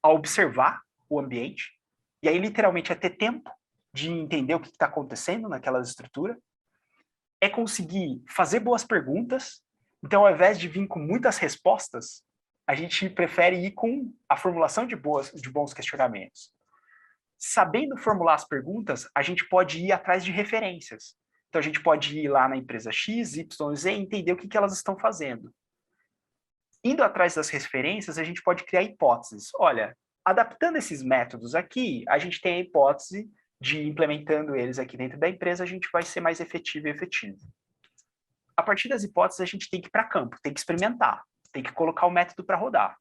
A observar o ambiente, e aí literalmente é ter tempo de entender o que está acontecendo naquela estrutura, é conseguir fazer boas perguntas, então ao invés de vir com muitas respostas, a gente prefere ir com a formulação de bons questionamentos. Sabendo formular as perguntas, a gente pode ir atrás de referências. Então, a gente pode ir lá na empresa X, Y, Z e entender o que elas estão fazendo. Indo atrás das referências, a gente pode criar hipóteses. Olha, adaptando esses métodos aqui, a gente tem a hipótese de implementando eles aqui dentro da empresa, a gente vai ser mais efetivo e efetivo. A partir das hipóteses, a gente tem que ir para campo, tem que experimentar, tem que colocar o método para rodar.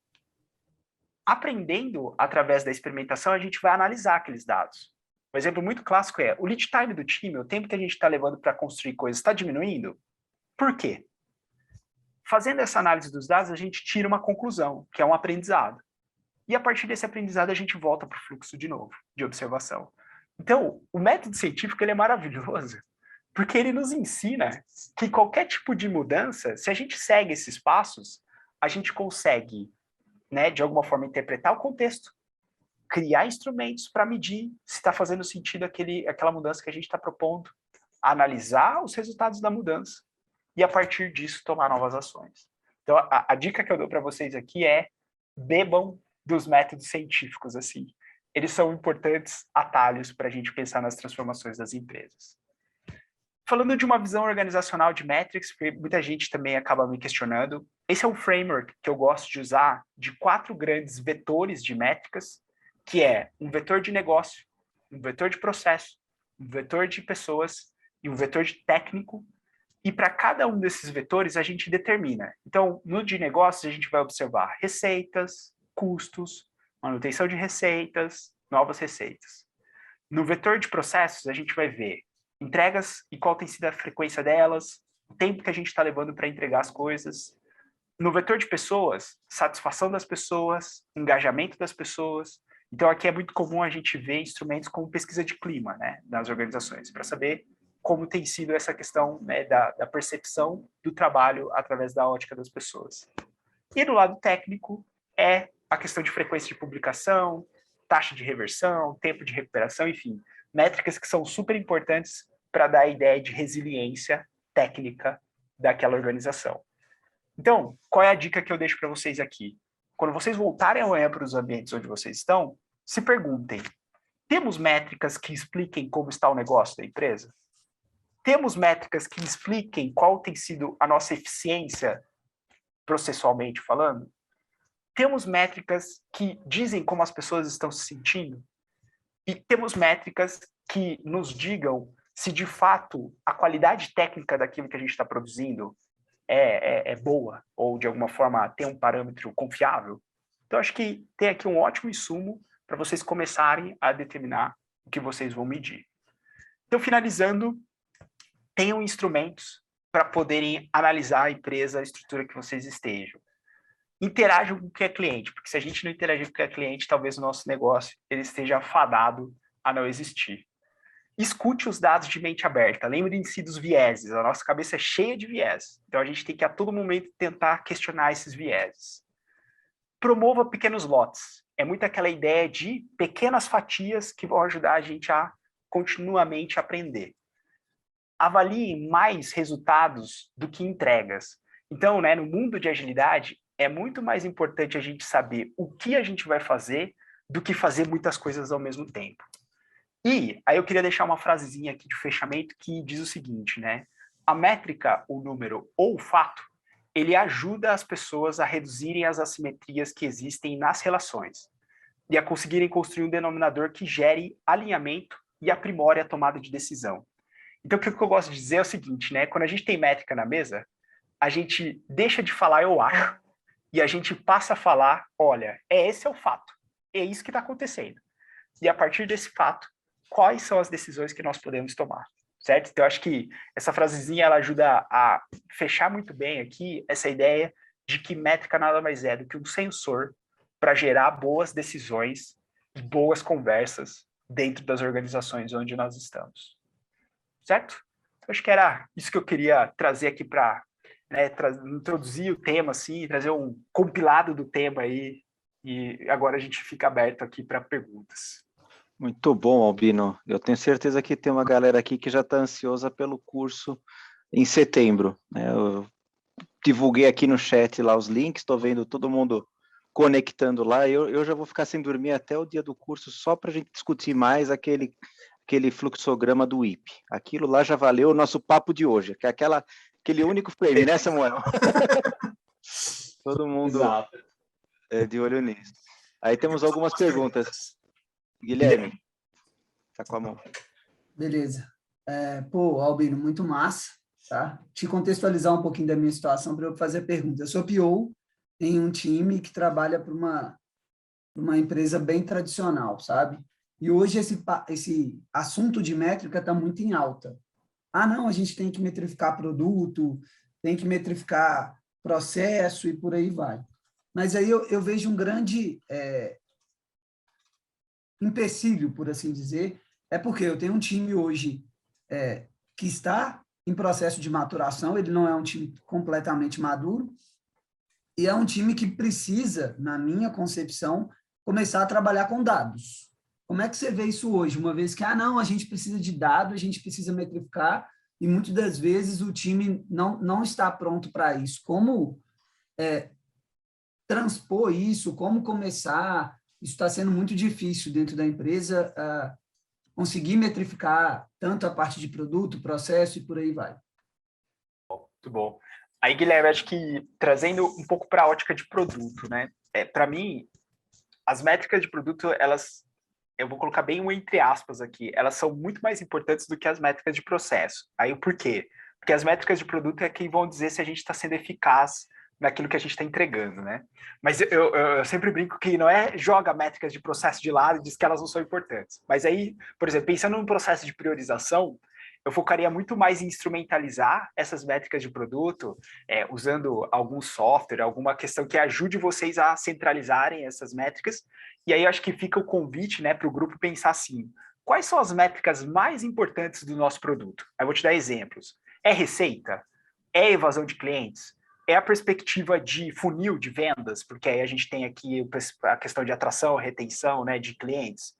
Aprendendo através da experimentação, a gente vai analisar aqueles dados. Um exemplo muito clássico é o lead time do time, o tempo que a gente está levando para construir coisas, está diminuindo? Por quê? Fazendo essa análise dos dados, a gente tira uma conclusão, que é um aprendizado. E a partir desse aprendizado, a gente volta para o fluxo de novo, de observação. Então, o método científico ele é maravilhoso, porque ele nos ensina que qualquer tipo de mudança, se a gente segue esses passos, a gente consegue, né, de alguma forma, interpretar o contexto, criar instrumentos para medir se está fazendo sentido aquela mudança que a gente está propondo, analisar os resultados da mudança e, a partir disso, tomar novas ações. Então, a dica que eu dou para vocês aqui é bebam dos métodos científicos, assim. Eles são importantes atalhos para a gente pensar nas transformações das empresas. Falando de uma visão organizacional de metrics, porque muita gente também acaba me questionando, esse é um framework que eu gosto de usar de 4 grandes vetores de métricas, que é um vetor de negócio, um vetor de processo, um vetor de pessoas e um vetor de técnico. E para cada um desses vetores a gente determina. Então, no de negócios, a gente vai observar receitas, custos, manutenção de receitas, novas receitas. No vetor de processos, a gente vai ver entregas e qual tem sido a frequência delas, o tempo que a gente está levando para entregar as coisas. No vetor de pessoas, satisfação das pessoas, engajamento das pessoas. Então, aqui é muito comum a gente ver instrumentos como pesquisa de clima, né, nas organizações, para saber como tem sido essa questão, né, da percepção do trabalho através da ótica das pessoas. E do lado técnico, é a questão de frequência de publicação, taxa de reversão, tempo de recuperação, enfim, métricas que são super importantes para dar a ideia de resiliência técnica daquela organização. Então, qual é a dica que eu deixo para vocês aqui? Quando vocês voltarem amanhã para os ambientes onde vocês estão, se perguntem, temos métricas que expliquem como está o negócio da empresa? Temos métricas que expliquem qual tem sido a nossa eficiência processualmente falando? Temos métricas que dizem como as pessoas estão se sentindo? E temos métricas que nos digam se de fato a qualidade técnica daquilo que a gente está produzindo é boa, ou de alguma forma tem um parâmetro confiável. Então, acho que tem aqui um ótimo insumo para vocês começarem a determinar o que vocês vão medir. Então, finalizando, tenham instrumentos para poderem analisar a empresa, a estrutura que vocês estejam. Interajam com o que é cliente, porque se a gente não interagir com o que é cliente, talvez o nosso negócio ele esteja fadado a não existir. Escute os dados de mente aberta, lembrem-se dos vieses, a nossa cabeça é cheia de viés, então a gente tem que a todo momento tentar questionar esses vieses. Promova pequenos lotes, é muito aquela ideia de pequenas fatias que vão ajudar a gente a continuamente aprender. Avalie mais resultados do que entregas. Então, né, no mundo de agilidade, é muito mais importante a gente saber o que a gente vai fazer do que fazer muitas coisas ao mesmo tempo. E aí eu queria deixar uma frasezinha aqui de fechamento que diz o seguinte, né? A métrica, o número ou o fato, ele ajuda as pessoas a reduzirem as assimetrias que existem nas relações e a conseguirem construir um denominador que gere alinhamento e aprimore a tomada de decisão. Então, o que eu gosto de dizer é o seguinte, né? Quando a gente tem métrica na mesa, a gente deixa de falar eu acho e a gente passa a falar, olha, esse é o fato, é isso que está acontecendo. e a partir desse fato, quais são as decisões que nós podemos tomar, certo? Então, eu acho que essa frasezinha, ela ajuda a fechar muito bem aqui essa ideia de que métrica nada mais é do que um sensor para gerar boas decisões e boas conversas dentro das organizações onde nós estamos, certo? Então, acho que era isso que eu queria trazer aqui para, né, introduzir o tema, assim, trazer um compilado do tema aí, e agora a gente fica aberto aqui para perguntas. Muito bom, Albino. Eu tenho certeza que tem uma galera aqui que já está ansiosa pelo curso em setembro, né? Eu divulguei aqui no chat lá os links, estou vendo todo mundo conectando lá. Eu já vou ficar sem dormir até o dia do curso só para a gente discutir mais aquele fluxograma do IP. Aquilo lá já valeu o nosso papo de hoje, que é aquele único frame, né, Samuel? Todo mundo de olho nisso. Aí temos algumas perguntas. Guilherme, tá com a mão. Beleza. Albino, muito massa, tá? Te contextualizar um pouquinho da minha situação para eu fazer a pergunta. Eu sou PO em um time que trabalha para uma empresa bem tradicional, sabe? E hoje esse assunto de métrica está muito em alta. Ah, não, a gente tem que metrificar produto, tem que metrificar processo e por aí vai. Mas aí eu vejo um grande empecilho, por assim dizer, é porque eu tenho um time hoje que está em processo de maturação, ele não é um time completamente maduro, e é um time que precisa, na minha concepção, começar a trabalhar com dados. Como é que você vê isso hoje? Uma vez que, não, a gente precisa de dados, a gente precisa metrificar, e muitas das vezes o time não está pronto para isso. Como transpor isso? Como começar? Isso está sendo muito difícil dentro da empresa, conseguir metrificar tanto a parte de produto, processo e por aí vai. Muito bom. Aí, Guilherme, acho que trazendo um pouco para a ótica de produto, né? Para mim, as métricas de produto, elas, eu vou colocar bem um entre aspas aqui, elas são muito mais importantes do que as métricas de processo. Aí o porquê? Porque as métricas de produto é quem vão dizer se a gente está sendo eficaz naquilo que a gente está entregando, né? Mas eu sempre brinco que não é joga métricas de processo de lado e diz que elas não são importantes. Mas aí, por exemplo, pensando num processo de priorização, eu focaria muito mais em instrumentalizar essas métricas de produto, usando algum software, alguma questão que ajude vocês a centralizarem essas métricas. E aí eu acho que fica o convite, né, para o grupo pensar assim, quais são as métricas mais importantes do nosso produto? Eu vou te dar exemplos. É receita? É evasão de clientes? É a perspectiva de funil de vendas? Porque aí a gente tem aqui a questão de atração, retenção, né, de clientes.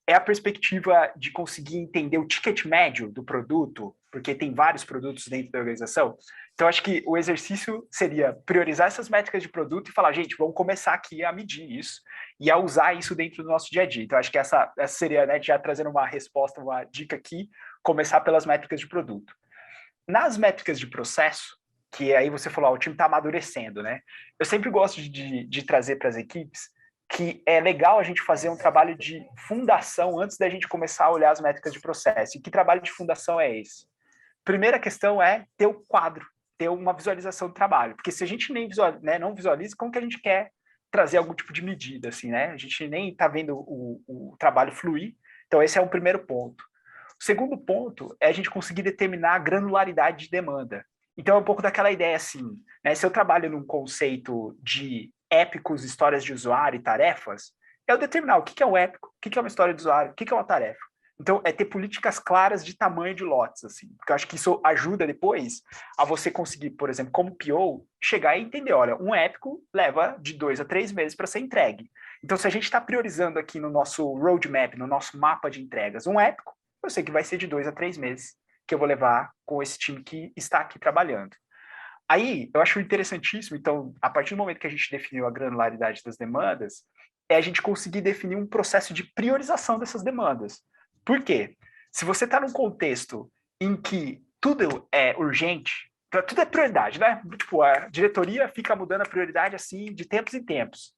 É a perspectiva de conseguir entender o ticket médio do produto, porque tem vários produtos dentro da organização. Então, acho que o exercício seria priorizar essas métricas de produto e falar, gente, vamos começar aqui a medir isso e a usar isso dentro do nosso dia a dia. Então, acho que essa seria, né, já trazendo uma resposta, uma dica aqui, começar pelas métricas de produto. Nas métricas de processo, que aí você falou, o time está amadurecendo, né? Eu sempre gosto de trazer para as equipes que é legal a gente fazer um trabalho de fundação antes da gente começar a olhar as métricas de processo. E que trabalho de fundação é esse? Primeira questão é ter o quadro, ter uma visualização do trabalho. Porque se a gente nem não visualiza, como que a gente quer trazer algum tipo de medida, assim, né? A gente nem está vendo o trabalho fluir. Então, esse é o primeiro ponto. O segundo ponto é a gente conseguir determinar a granularidade de demanda. Então, é um pouco daquela ideia, assim, né? Se eu trabalho num conceito de épicos, histórias de usuário e tarefas, é eu determinar o que é um épico, o que é uma história de usuário, o que é uma tarefa. Então, é ter políticas claras de tamanho de lotes, assim, porque eu acho que isso ajuda depois a você conseguir, por exemplo, como PO, chegar e entender, olha, um épico leva de 2 a 3 meses para ser entregue. Então, se a gente está priorizando aqui no nosso roadmap, no nosso mapa de entregas, um épico, eu sei que vai ser de 2 a 3 meses que eu vou levar com esse time que está aqui trabalhando. Aí, eu acho interessantíssimo, então, a partir do momento que a gente definiu a granularidade das demandas, é a gente conseguir definir um processo de priorização dessas demandas. Por quê? Se você está num contexto em que tudo é urgente, tudo é prioridade, né? Tipo, a diretoria fica mudando a prioridade assim de tempos em tempos.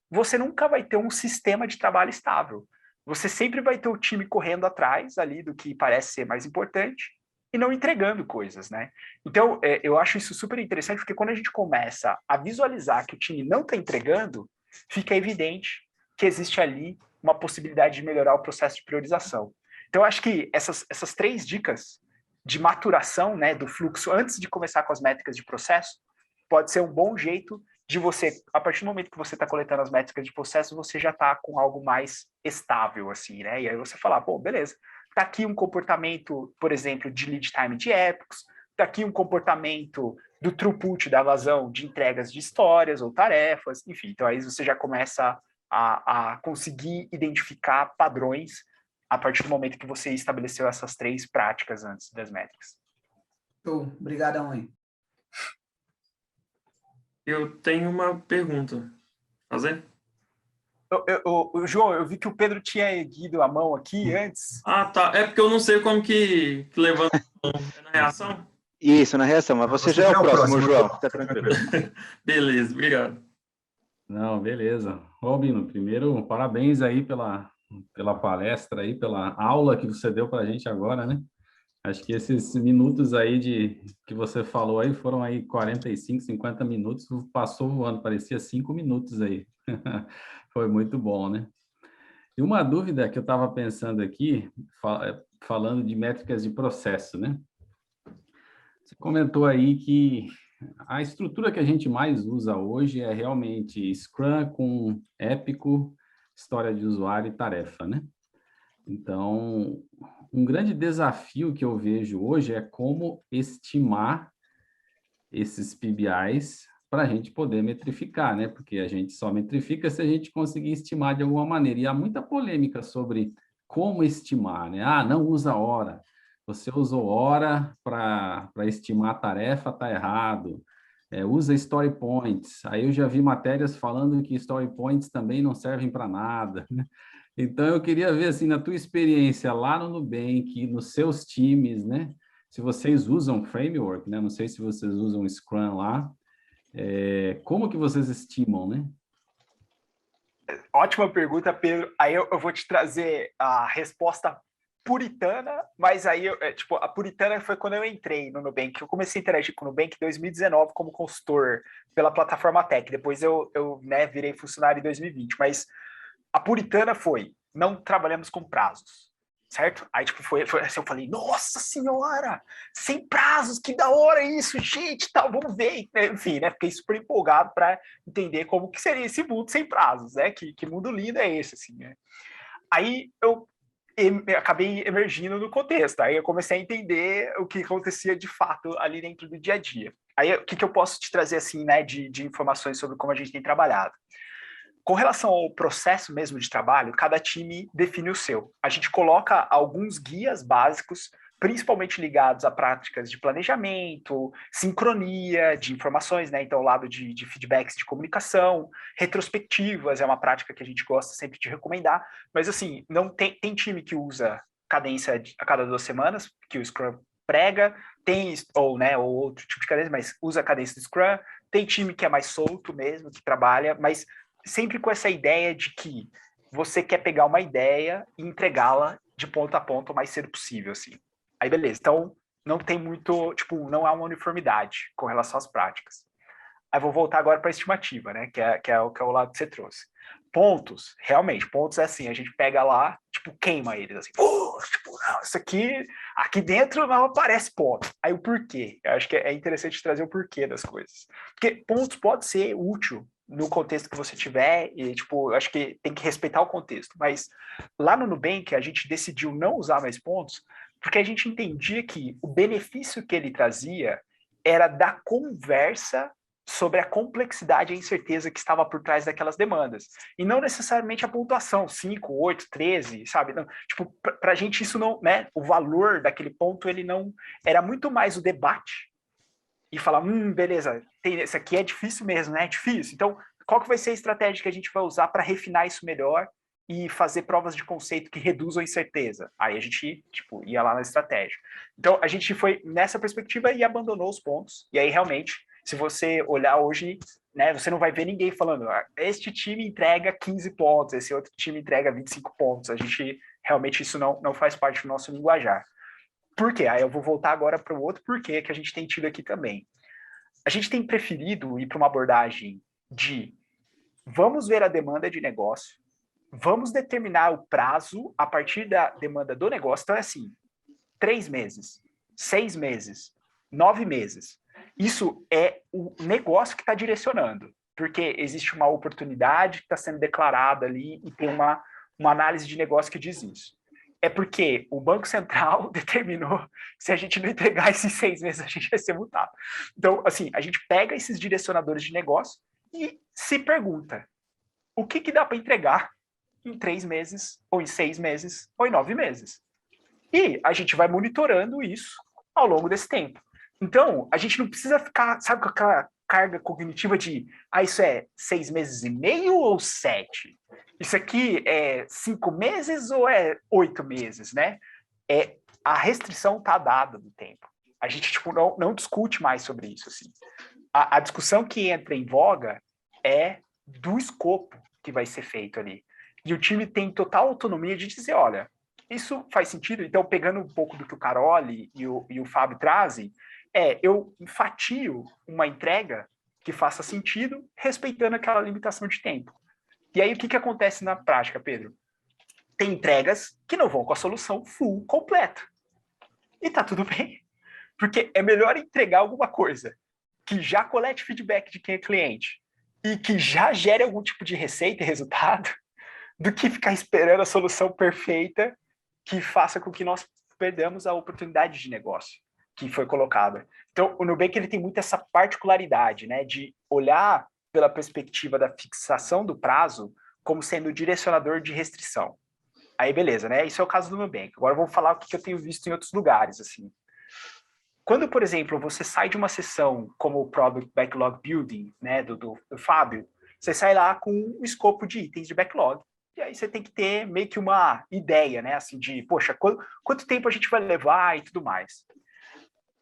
Você nunca vai ter um sistema de trabalho estável. Você sempre vai ter o time correndo atrás ali do que parece ser mais importante e não entregando coisas, né? Então, eu acho isso super interessante, porque quando a gente começa a visualizar que o time não está entregando, fica evidente que existe ali uma possibilidade de melhorar o processo de priorização. Então, eu acho que essas 3 dicas de maturação, né, do fluxo antes de começar com as métricas de processo, pode ser um bom jeito de você, a partir do momento que você está coletando as métricas de processo, você já está com algo mais estável, assim, né? E aí você falar, pô, beleza, tá aqui um comportamento, por exemplo, de lead time de epochs, tá aqui um comportamento do throughput, da vazão de entregas de histórias ou tarefas, enfim, então aí você já começa a conseguir identificar padrões a partir do momento que você estabeleceu essas 3 práticas antes das métricas. Obrigadão aí. Eu tenho uma pergunta. Fazer? João, eu vi que o Pedro tinha erguido a mão aqui antes. Ah, tá. É porque eu não sei como que levanta a mão. É na reação? Isso, na reação, mas você já é o próximo, João. Tá tranquilo. Beleza, obrigado. Não, beleza. Ô, Albino, primeiro, parabéns aí pela palestra aí, pela aula que você deu para a gente agora, né? Acho que esses minutos aí que você falou aí foram aí 45, 50 minutos, passou voando, parecia 5 minutos aí. Foi muito bom, né? E uma dúvida que eu estava pensando aqui, falando de métricas de processo, né? Você comentou aí que a estrutura que a gente mais usa hoje é realmente Scrum com épico, história de usuário e tarefa, né? Então, um grande desafio que eu vejo hoje é como estimar esses PBIs para a gente poder metrificar, né? Porque a gente só metrifica se a gente conseguir estimar de alguma maneira. E há muita polêmica sobre como estimar, né? Ah, não usa hora. Você usou hora para estimar a tarefa, está errado. Usa story points. Aí eu já vi matérias falando que story points também não servem para nada, né? Então, eu queria ver, assim, na tua experiência lá no Nubank, nos seus times, né? Se vocês usam framework, né? Não sei se vocês usam Scrum lá. Como que vocês estimam, né? Ótima pergunta, Pedro. Aí eu vou te trazer a resposta puritana, mas aí, tipo, a puritana foi quando eu entrei no Nubank. Eu comecei a interagir com o Nubank em 2019 como consultor pela plataforma Tech. Depois eu né, virei funcionário em 2020. Mas a puritana foi, não trabalhamos com prazos, certo? Aí, tipo, foi assim, eu falei, nossa senhora, sem prazos, que da hora isso, gente, tal, vamos ver. Enfim, né, fiquei super empolgado para entender como que seria esse mundo sem prazos, né? Que mundo lindo é esse, assim, né? Aí eu acabei emergindo no contexto, aí eu comecei a entender o que acontecia de fato ali dentro do dia a dia. Aí, o que eu posso te trazer, assim, né, de informações sobre como a gente tem trabalhado? Com relação ao processo mesmo de trabalho, cada time define o seu. A gente coloca alguns guias básicos, principalmente ligados a práticas de planejamento, sincronia de informações, né? Então, o lado de feedbacks de comunicação, retrospectivas é uma prática que a gente gosta sempre de recomendar, mas assim, não tem time que usa cadência a cada 2 semanas, que o Scrum prega, tem, ou outro tipo de cadência, mas usa a cadência do Scrum, tem time que é mais solto mesmo, que trabalha, mas sempre com essa ideia de que você quer pegar uma ideia e entregá-la de ponta a ponta o mais cedo possível, assim. Aí, beleza. Então, não tem muito, tipo, não há uma uniformidade com relação às práticas. Aí, vou voltar agora para a estimativa, né, que é o lado que você trouxe. Pontos, realmente, pontos é assim, a gente pega lá, tipo, queima eles, assim, tipo, não, isso aqui dentro não aparece ponto. Aí, o porquê? Eu acho que é interessante trazer o porquê das coisas. Porque pontos pode ser útil no contexto que você tiver, e, tipo, eu acho que tem que respeitar o contexto, mas lá no Nubank a gente decidiu não usar mais pontos, porque a gente entendia que o benefício que ele trazia era da conversa sobre a complexidade e a incerteza que estava por trás daquelas demandas, e não necessariamente a pontuação, 5, 8, 13, sabe? Não, tipo, para a gente isso não, né, o valor daquele ponto, ele não, era muito mais o debate, e falar, beleza, isso aqui é difícil mesmo, né? É difícil. Então, qual que vai ser a estratégia que a gente vai usar para refinar isso melhor e fazer provas de conceito que reduzam a incerteza? Aí a gente, tipo, ia lá na estratégia. Então, a gente foi nessa perspectiva e abandonou os pontos. E aí, realmente, se você olhar hoje, né, você não vai ver ninguém falando, este time entrega 15 pontos, esse outro time entrega 25 pontos. A gente, realmente, isso não faz parte do nosso linguajar. Por quê? Aí eu vou voltar agora para o outro porquê que a gente tem tido aqui também. A gente tem preferido ir para uma abordagem de vamos ver a demanda de negócio, vamos determinar o prazo a partir da demanda do negócio. Então, é assim, 3 meses, 6 meses, 9 meses. Isso é o negócio que está direcionando, porque existe uma oportunidade que está sendo declarada ali e tem uma análise de negócio que diz isso. É porque o Banco Central determinou que se a gente não entregar esses 6 meses, a gente vai ser multado. Então, assim, a gente pega esses direcionadores de negócio e se pergunta, o que dá para entregar em 3 meses, ou em 6 meses, ou em 9 meses? E a gente vai monitorando isso ao longo desse tempo. Então, a gente não precisa ficar, sabe, com aquela carga cognitiva de, isso é 6 meses e meio ou 7? Isso aqui é 5 meses ou é 8 meses, né? A restrição está dada do tempo. A gente tipo, não discute mais sobre isso. Assim. A discussão que entra em voga é do escopo que vai ser feito ali. E o time tem total autonomia de dizer, olha, isso faz sentido? Então, pegando um pouco do que o Carole e o Fábio trazem, eu enfatio uma entrega que faça sentido, respeitando aquela limitação de tempo. E aí, o que acontece na prática, Pedro? Tem entregas que não vão com a solução full, completa. E tá tudo bem. Porque é melhor entregar alguma coisa que já colete feedback de quem é cliente e que já gere algum tipo de receita e resultado, do que ficar esperando a solução perfeita que faça com que nós perdamos a oportunidade de negócio que foi colocada. Então, o Nubank ele tem muito essa particularidade, né, de olhar pela perspectiva da fixação do prazo como sendo o direcionador de restrição. Aí, beleza, né? Isso é o caso do Nubank. Agora eu vou falar o que eu tenho visto em outros lugares, assim. Quando, por exemplo, você sai de uma sessão como o Product Backlog Building, né, do Fábio, você sai lá com um escopo de itens de backlog. E aí você tem que ter meio que uma ideia, né, assim, de, poxa, quanto tempo a gente vai levar e tudo mais.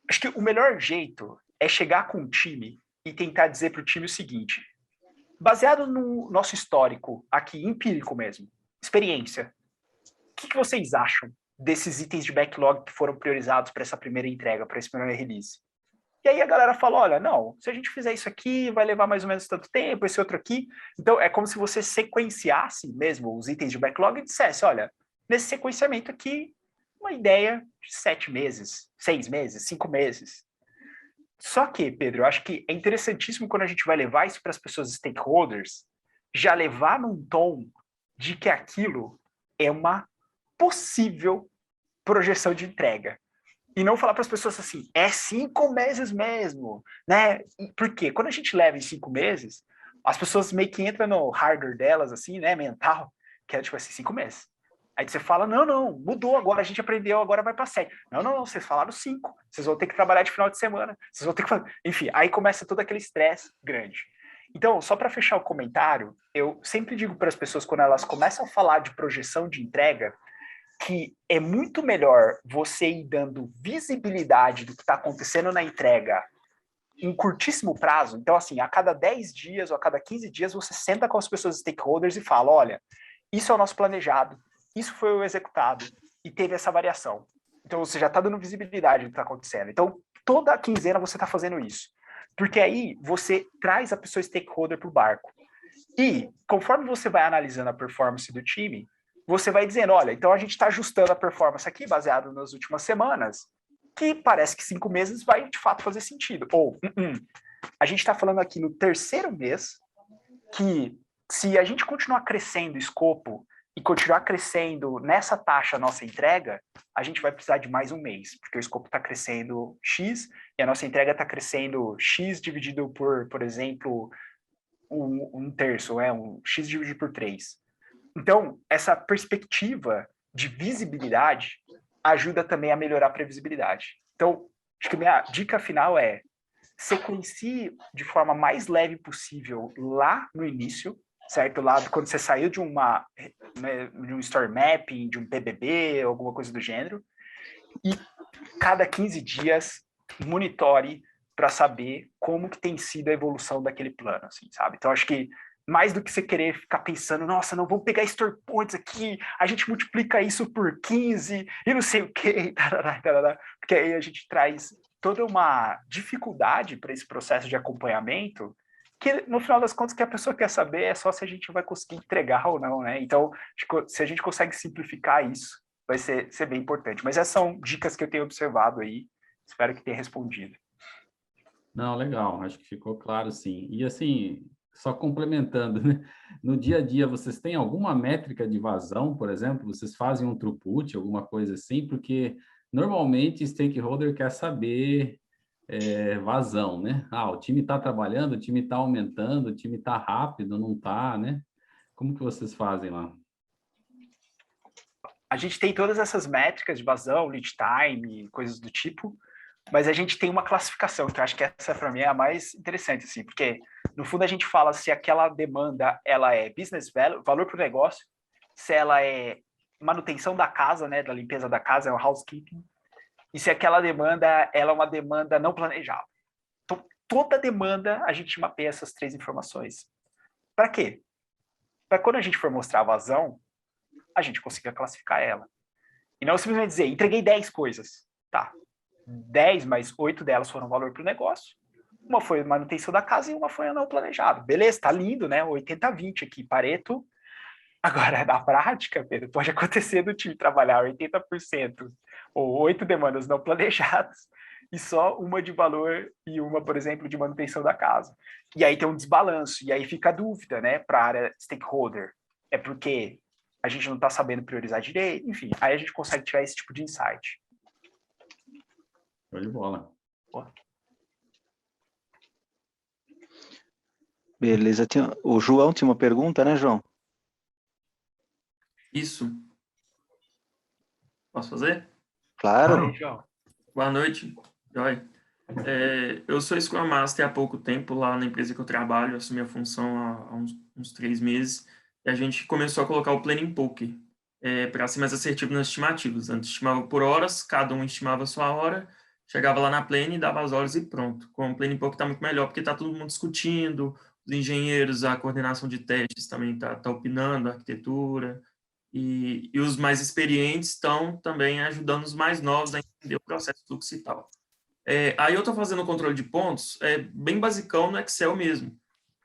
Acho que o melhor jeito é chegar com o time e tentar dizer para o time o seguinte, baseado no nosso histórico aqui, empírico mesmo, experiência, o que vocês acham desses itens de backlog que foram priorizados para essa primeira entrega, para esse primeiro release? E aí a galera fala, olha, não, se a gente fizer isso aqui, vai levar mais ou menos tanto tempo, esse outro aqui. Então, é como se você sequenciasse mesmo os itens de backlog e dissesse, olha, nesse sequenciamento aqui, uma ideia de 7 meses, 6 meses, 5 meses. Só que, Pedro, eu acho que é interessantíssimo quando a gente vai levar isso para as pessoas stakeholders, já levar num tom de que aquilo é uma possível projeção de entrega. E não falar para as pessoas assim, é 5 meses mesmo, né? Por quê? Quando a gente leva em 5 meses, as pessoas meio que entram no hardware delas, assim, né, mental, que é tipo assim, 5 meses. Aí você fala, não, mudou agora, a gente aprendeu, agora vai para 7. Não, vocês falaram 5, vocês vão ter que trabalhar de final de semana, vocês vão ter que fazer... Enfim, aí começa todo aquele estresse grande. Então, só para fechar o comentário, eu sempre digo para as pessoas, quando elas começam a falar de projeção de entrega, que é muito melhor você ir dando visibilidade do que está acontecendo na entrega em curtíssimo prazo. Então, assim, a cada 10 dias ou a cada 15 dias, você senta com as pessoas stakeholders e fala, olha, isso é o nosso planejado, isso foi o executado e teve essa variação. Então, você já está dando visibilidade do que está acontecendo. Então, toda a quinzena você está fazendo isso. Porque aí você traz a pessoa stakeholder para o barco. E, conforme você vai analisando a performance do time, você vai dizendo, olha, então a gente está ajustando a performance aqui, baseado nas últimas semanas, que parece que 5 meses vai, de fato, fazer sentido. Ou, a gente está falando aqui no 3º mês, que se a gente continuar crescendo o escopo e continuar crescendo nessa taxa a nossa entrega, a gente vai precisar de mais um mês, porque o escopo está crescendo X e a nossa entrega está crescendo X dividido por exemplo, um terço, um X dividido por 3. Então, essa perspectiva de visibilidade ajuda também a melhorar a previsibilidade. Então, acho que a minha dica final é sequencie de forma mais leve possível lá no início, certo? Lá quando você saiu de um story mapping, de um PBB, alguma coisa do gênero, e cada 15 dias monitore para saber como que tem sido a evolução daquele plano, assim, sabe? Então, acho que mais do que você querer ficar pensando, nossa, não, vamos pegar store points aqui, a gente multiplica isso por 15 e não sei o quê, porque aí a gente traz toda uma dificuldade para esse processo de acompanhamento que no final das contas, o que a pessoa quer saber é só se a gente vai conseguir entregar ou não, né? Então, se a gente consegue simplificar isso, vai ser bem importante. Mas essas são dicas que eu tenho observado aí, espero que tenha respondido. Não, legal, acho que ficou claro, sim. E assim, só complementando, né? No dia a dia, vocês têm alguma métrica de vazão, por exemplo? Vocês fazem um throughput, alguma coisa assim? Porque normalmente stakeholder quer saber vazão, né? Ah, o time está trabalhando, o time está aumentando, o time está rápido, não está, né? Como que vocês fazem lá? A gente tem todas essas métricas de vazão, lead time, coisas do tipo, mas a gente tem uma classificação, que eu acho que essa para mim é a mais interessante, assim, porque no fundo a gente fala se aquela demanda ela é business value, valor para o negócio, se ela é manutenção da casa, né, da limpeza da casa, é o housekeeping, e se aquela demanda ela é uma demanda não planejada. Então, toda demanda a gente mapeia essas 3 informações. Para quê? Para quando a gente for mostrar a vazão, a gente consiga classificar ela. E não simplesmente dizer, entreguei 10 coisas. Tá. 10, mas 8 delas foram valor para o negócio. Uma foi manutenção da casa e uma foi a não planejado. Beleza, tá lindo, né? 80-20 aqui, Pareto. Agora, na prática, Pedro, pode acontecer do time trabalhar 80% ou 8 demandas não planejadas e só uma de valor e uma, por exemplo, de manutenção da casa. E aí tem um desbalanço, e aí fica a dúvida, né, para a área stakeholder. É porque a gente não está sabendo priorizar direito, enfim, aí a gente consegue tirar esse tipo de insight. Show de bola. Beleza. O João tinha uma pergunta, né, João? Isso. Posso fazer? Claro. Aí, João. Boa noite, Joy. Eu sou Scrum Master há pouco tempo lá na empresa que eu trabalho, assumi a função há uns 3 meses, e a gente começou a colocar o Planning Poker para ser mais assertivo nas estimativas. Antes estimava por horas, cada um estimava a sua hora, chegava lá na Planning, dava as horas e pronto. Com o Planning Poker está muito melhor, porque está todo mundo discutindo, os engenheiros, a coordenação de testes também está opinando, a arquitetura, e os mais experientes estão também ajudando os mais novos a entender o processo fluxo e tal. Aí eu estou fazendo o controle de pontos, bem basicão no Excel mesmo.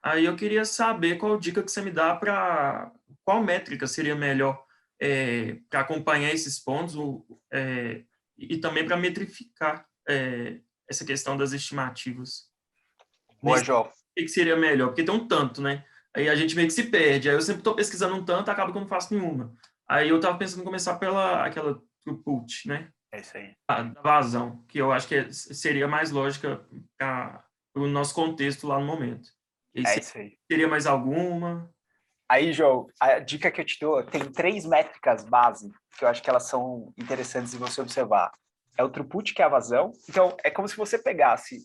Aí eu queria saber qual dica que você me dá para qual métrica seria melhor para acompanhar esses pontos e também para metrificar essa questão das estimativas. Boa, João. O que seria melhor? Porque tem um tanto, né? Aí a gente meio que se perde. Aí eu sempre estou pesquisando um tanto, acaba que eu não faço nenhuma. Aí eu estava pensando em começar aquela throughput, né? É isso aí. Da vazão, que eu acho que seria mais lógica para o nosso contexto lá no momento. É isso aí. Teria mais alguma? Aí, João, a dica que eu te dou, tem 3 métricas base, que eu acho que elas são interessantes de você observar. É o throughput, que é a vazão. Então, é como se você pegasse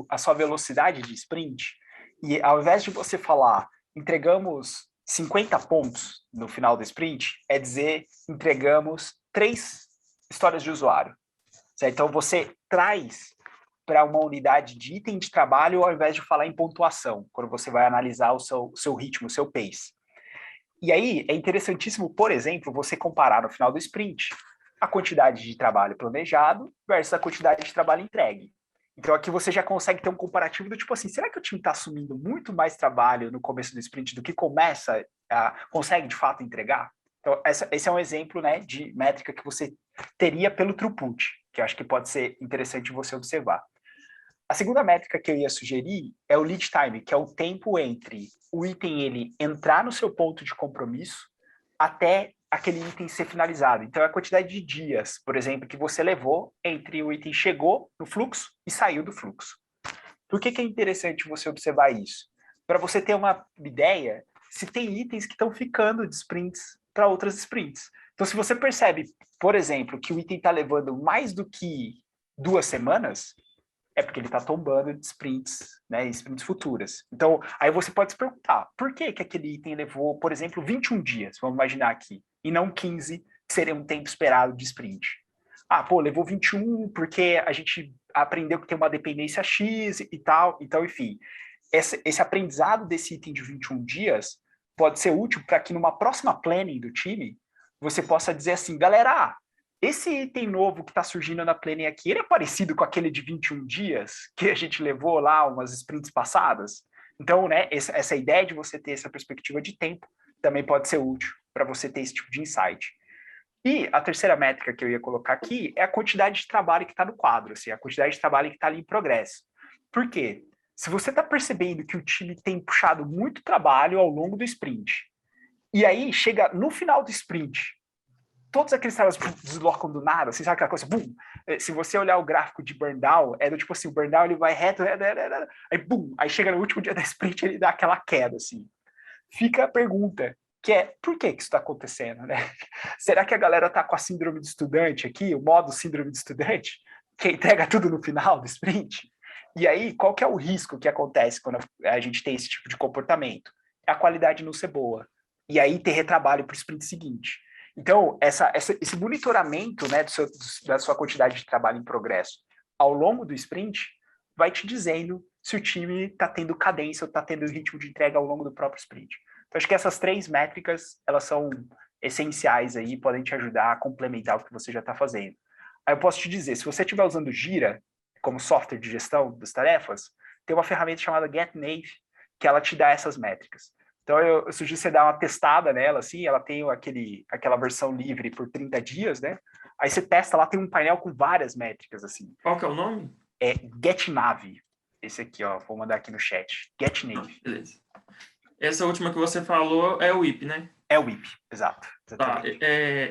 a sua velocidade de sprint e ao invés de você falar, entregamos 50 pontos no final do sprint, é dizer, entregamos 3 histórias de usuário. Certo? Então, você traz para uma unidade de item de trabalho ao invés de falar em pontuação, quando você vai analisar o seu ritmo, o seu pace. E aí, é interessantíssimo, por exemplo, você comparar no final do sprint a quantidade de trabalho planejado versus a quantidade de trabalho entregue. Então, aqui você já consegue ter um comparativo do tipo assim, será que o time está assumindo muito mais trabalho no começo do sprint do que consegue, de fato, entregar? Então, esse é um exemplo, né, de métrica que você teria pelo throughput, que eu acho que pode ser interessante você observar. A segunda métrica que eu ia sugerir é o lead time, que é o tempo entre o item ele entrar no seu ponto de compromisso até aquele item ser finalizado. Então, é a quantidade de dias, por exemplo, que você levou entre o item chegou no fluxo e saiu do fluxo. Por que é interessante você observar isso? Para você ter uma ideia se tem itens que estão ficando de sprints para outras sprints. Então, se você percebe, por exemplo, que o item está levando mais do que 2 semanas, é porque ele está tombando de sprints, né, sprints futuras. Então, aí você pode se perguntar, por que aquele item levou, por exemplo, 21 dias, vamos imaginar aqui, e não 15, que seria um tempo esperado de sprint? Levou 21 porque a gente aprendeu que tem uma dependência X e tal, então, enfim. Esse aprendizado desse item de 21 dias pode ser útil para que numa próxima planning do time, você possa dizer assim, galera, esse item novo que está surgindo na planning aqui, ele é parecido com aquele de 21 dias que a gente levou lá umas sprints passadas? Então, né, essa ideia de você ter essa perspectiva de tempo também pode ser útil para você ter esse tipo de insight. E a terceira métrica que eu ia colocar aqui é a quantidade de trabalho que está no quadro, assim, a quantidade de trabalho que está ali em progresso. Por quê? Se você está percebendo que o time tem puxado muito trabalho ao longo do sprint, e aí chega no final do sprint, todos aqueles trabalhos deslocam do nada, assim, sabe aquela coisa, bum, se você olhar o gráfico de burn down, é do tipo assim, o burn down ele vai reto, aí bum, aí chega no último dia da sprint ele dá aquela queda, assim. Fica a pergunta, que é, por que isso está acontecendo, né? Será que a galera tá com a síndrome de estudante aqui, o modo síndrome de estudante, que entrega tudo no final do sprint? E aí, qual que é o risco que acontece quando a gente tem esse tipo de comportamento? É a qualidade não ser boa. E aí ter retrabalho para o sprint seguinte. Então, esse monitoramento, né, da sua quantidade de trabalho em progresso ao longo do sprint vai te dizendo se o time está tendo cadência ou está tendo ritmo de entrega ao longo do próprio sprint. Então, acho que essas 3 métricas, elas são essenciais aí, podem te ajudar a complementar o que você já está fazendo. Aí eu posso te dizer, se você estiver usando Jira como software de gestão das tarefas, tem uma ferramenta chamada GetNave, que ela te dá essas métricas. Então, eu sugiro você dar uma testada nela, assim, ela tem aquela versão livre por 30 dias, né? Aí você testa lá, tem um painel com várias métricas, assim. Qual que é o nome? É GetNave. Esse aqui, ó, vou mandar aqui no chat. GetNave. Beleza. Essa última que você falou é o IP, né? É o IP, exato. Tá,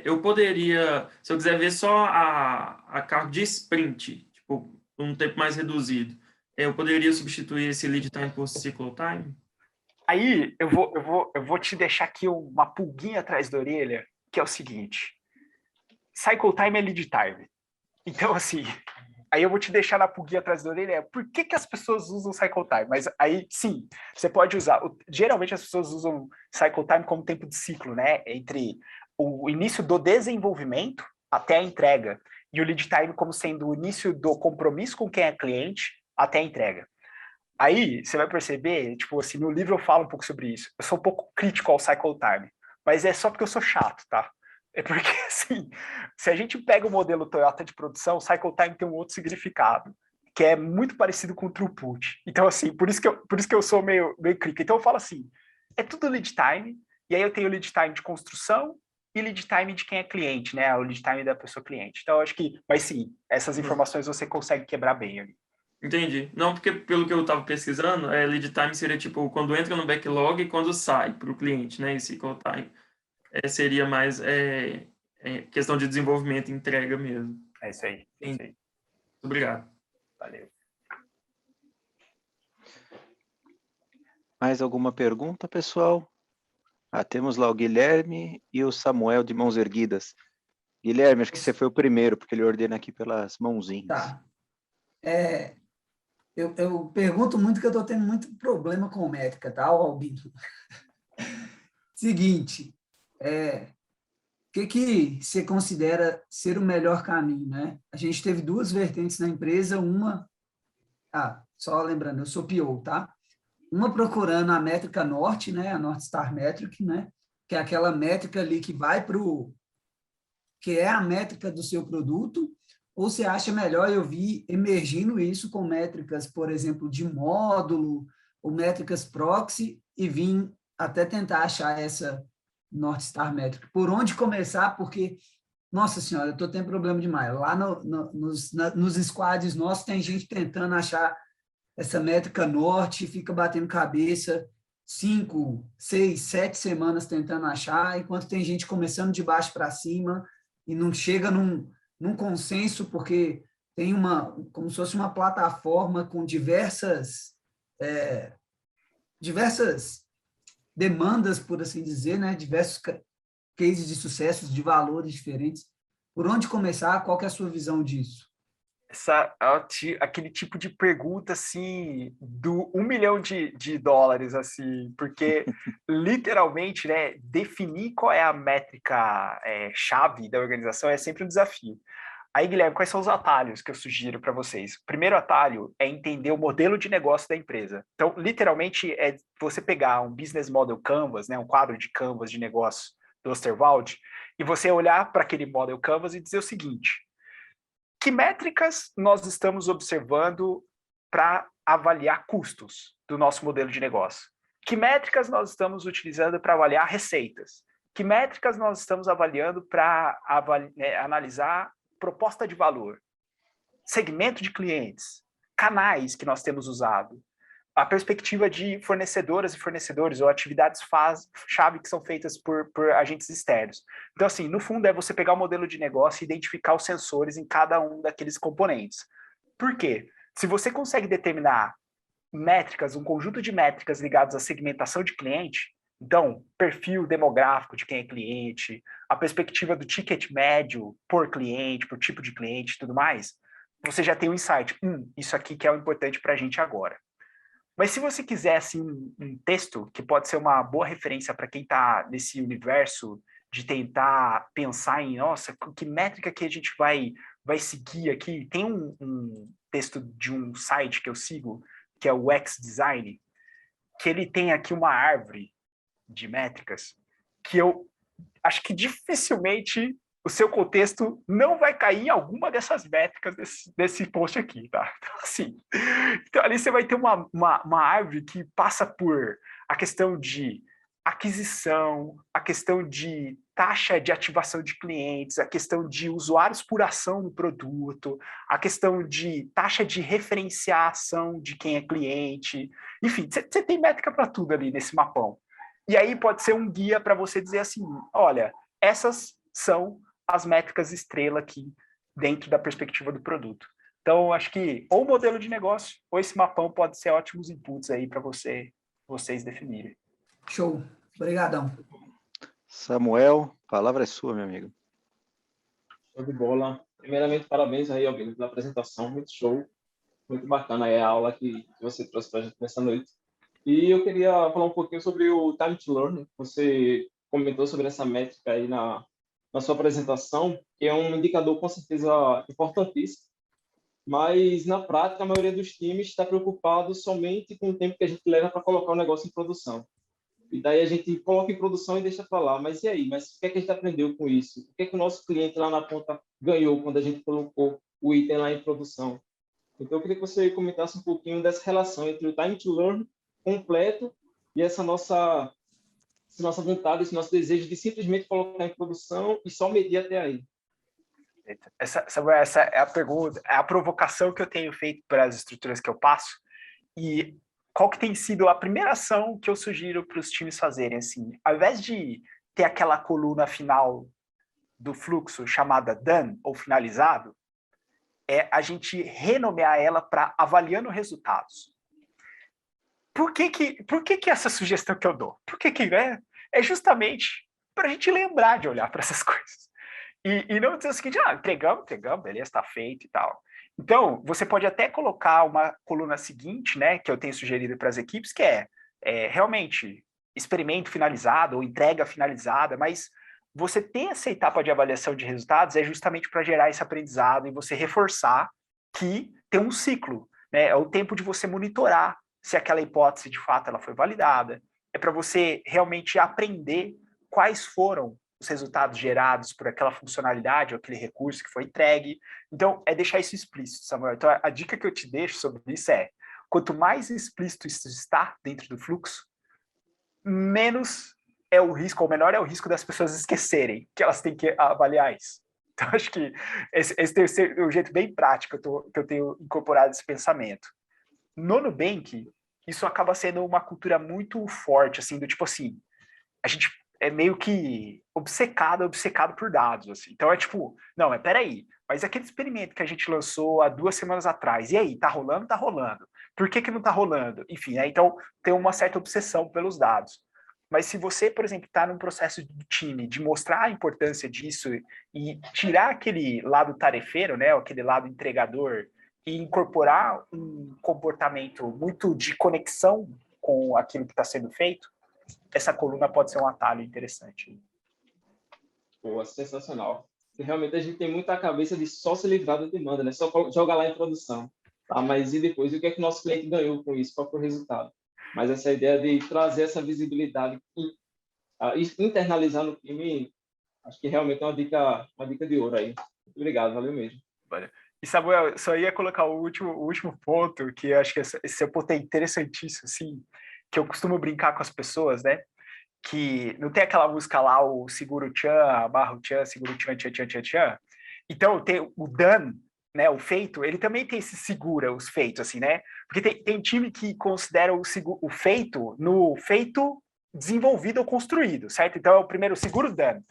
eu poderia, se eu quiser ver só a carga de sprint, tipo, um tempo mais reduzido, eu poderia substituir esse lead time por cycle time? Aí eu vou te deixar aqui uma pulguinha atrás da orelha, que é o seguinte: cycle time é lead time. Então, assim, aí eu vou te deixar na pulguinha atrás da orelha, por que as pessoas usam cycle time? Mas aí, sim, você pode usar. Geralmente as pessoas usam cycle time como tempo de ciclo, né? Entre o início do desenvolvimento até a entrega. E o lead time como sendo o início do compromisso com quem é cliente até a entrega. Aí, você vai perceber, tipo assim, no livro eu falo um pouco sobre isso. Eu sou um pouco crítico ao cycle time, mas é só porque eu sou chato, tá? É porque, assim, se a gente pega o modelo Toyota de produção, o cycle time tem um outro significado, que é muito parecido com o throughput. Então, assim, por isso que eu sou meio crítico. Então, eu falo assim, é tudo lead time, e aí eu tenho lead time de construção e lead time de quem é cliente, né? O lead time da pessoa cliente. Então, eu acho que, mas sim, essas informações você consegue quebrar bem ali. Entendi. Não, porque pelo que eu estava pesquisando, lead time seria tipo quando entra no backlog e quando sai para o cliente, né? E cycle time seria mais questão de desenvolvimento e entrega mesmo. É isso aí. É isso aí. Obrigado. Valeu. Mais alguma pergunta, pessoal? Temos lá o Guilherme e o Samuel de mãos erguidas. Guilherme, acho que você foi o primeiro, porque ele ordena aqui pelas mãozinhas. Tá. Eu pergunto muito que eu estou tendo muito problema com métrica, tá, Albino? Seguinte, o que você considera ser o melhor caminho, né? A gente teve 2 vertentes na empresa, uma... só lembrando, eu sou PO, tá? Uma procurando a métrica norte, né? A North Star Metric, né? Que é aquela métrica ali que vai para o... que é a métrica do seu produto, ou você acha melhor eu vir emergindo isso com métricas, por exemplo, de módulo, ou métricas proxy, e vir até tentar achar essa North Star Metric? Por onde começar? Porque, nossa senhora, eu estou tendo problema demais. Lá nos squads nossos tem gente tentando achar essa métrica norte, fica batendo cabeça 5, 6, 7 semanas tentando achar, enquanto tem gente começando de baixo para cima e não chega num consenso, porque tem como se fosse uma plataforma com diversas demandas, por assim dizer, né? Diversos cases de sucessos, de valores diferentes. Por onde começar? Qual que é a sua visão disso? Aquele tipo de pergunta, assim, do $1 milhão de dólares, assim, porque, literalmente, né, definir qual é a métrica chave da organização é sempre um desafio. Aí, Guilherme, quais são os atalhos que eu sugiro para vocês? O primeiro atalho é entender o modelo de negócio da empresa. Então, literalmente, é você pegar um Business Model Canvas, né, um quadro de Canvas de negócio do Osterwald, e você olhar para aquele Model Canvas e dizer o seguinte: que métricas nós estamos observando para avaliar custos do nosso modelo de negócio? Que métricas nós estamos utilizando para avaliar receitas? Que métricas nós estamos avaliando para analisar proposta de valor? Segmento de clientes? Canais que nós temos usado? A perspectiva de fornecedoras e fornecedores ou atividades-chave que são feitas por agentes externos. Então, assim, no fundo é você pegar o modelo de negócio e identificar os sensores em cada um daqueles componentes. Por quê? Se você consegue determinar métricas, um conjunto de métricas ligadas à segmentação de cliente, então, perfil demográfico de quem é cliente, a perspectiva do ticket médio por cliente, por tipo de cliente e tudo mais, você já tem um insight. Isso aqui que é o importante para a gente agora. Mas se você quiser assim, um texto que pode ser uma boa referência para quem está nesse universo de tentar pensar em, nossa, que métrica que a gente vai seguir aqui, tem um texto de um site que eu sigo, que é o X Design, que ele tem aqui uma árvore de métricas que eu acho que dificilmente o seu contexto não vai cair em alguma dessas métricas desse post aqui, tá? Então, assim, ali você vai ter uma árvore que passa por a questão de aquisição, a questão de taxa de ativação de clientes, a questão de usuários por ação no produto, a questão de taxa de referenciação de quem é cliente. Enfim, você tem métrica para tudo ali nesse mapão. E aí pode ser um guia para você dizer assim, olha, essas são as métricas estrela aqui dentro da perspectiva do produto. Então, acho que ou o modelo de negócio ou esse mapão pode ser ótimos inputs aí para vocês definirem. Show. Obrigadão. Samuel, a palavra é sua, meu amigo. Show de bola. Primeiramente, parabéns aí, Albino, pela apresentação. Muito show. Muito bacana aí a aula que você trouxe para a gente nessa noite. E eu queria falar um pouquinho sobre o Time to Learn. Você comentou sobre essa métrica aí na sua apresentação, que é um indicador com certeza importantíssimo, mas na prática a maioria dos times está preocupado somente com o tempo que a gente leva para colocar o negócio em produção. E daí a gente coloca em produção e deixa para lá. Mas e aí? Mas o que é que a gente aprendeu com isso? O que é que o nosso cliente lá na ponta ganhou quando a gente colocou o item lá em produção? Então eu queria que você comentasse um pouquinho dessa relação entre o Time to Learn completo e essa nossa vontade, esse nosso desejo de simplesmente colocar em produção e só medir até aí. Essa é a pergunta, é a provocação que eu tenho feito para as estruturas que eu passo. E qual que tem sido a primeira ação que eu sugiro para os times fazerem? Assim, ao invés de ter aquela coluna final do fluxo chamada done ou finalizado, é a gente renomear ela para avaliando resultados. Por que essa sugestão que eu dou? É justamente para a gente lembrar de olhar para essas coisas. E não dizer o seguinte, entregamos, beleza, está feito e tal. Então, você pode até colocar uma coluna seguinte, né, que eu tenho sugerido para as equipes, que é realmente experimento finalizado ou entrega finalizada, mas você ter essa etapa de avaliação de resultados é justamente para gerar esse aprendizado e você reforçar que tem um ciclo, né, é o tempo de você monitorar se aquela hipótese, de fato, ela foi validada. É para você realmente aprender quais foram os resultados gerados por aquela funcionalidade ou aquele recurso que foi entregue. Então, é deixar isso explícito, Samuel. Então, a dica que eu te deixo sobre isso é, quanto mais explícito isso está dentro do fluxo, menos é o risco, ou menor é o risco das pessoas esquecerem que elas têm que avaliar isso. Então, acho que esse tem que ser o jeito bem prático que eu tenho incorporado esse pensamento. No Nubank, isso acaba sendo uma cultura muito forte, assim, do tipo assim, a gente é meio que obcecado por dados, assim. Então é tipo, não, mas peraí, mas aquele experimento que a gente lançou há 2 semanas atrás, e aí, tá rolando? Tá rolando. Por que não tá rolando? Enfim, né? Então tem uma certa obsessão pelos dados. Mas se você, por exemplo, está num processo de time, de mostrar a importância disso e tirar aquele lado tarefeiro, né, aquele lado entregador, e incorporar um comportamento muito de conexão com aquilo que está sendo feito, essa coluna pode ser um atalho interessante. Pô, sensacional. E realmente a gente tem muita cabeça de só se livrar da demanda, né? Só jogar lá em produção. Tá? Mas e depois? O que é que o nosso cliente ganhou com isso? Qual foi o resultado? Mas essa ideia de trazer essa visibilidade e internalizar no time, acho que realmente é uma dica de ouro aí. Muito obrigado, valeu mesmo. E Samuel, só ia colocar o último ponto, que eu acho que esse ponto é interessantíssimo, assim, que eu costumo brincar com as pessoas, né? Que não tem aquela música lá, o seguro tchan, abarra o tchan, seguro tchan, tchan, tchan, tchan, tchan. Então, tem o done, né, o feito, ele também tem esse segura os feitos, assim, né? Porque tem time que considera o feito no feito desenvolvido ou construído, certo? Então, é o primeiro seguro done.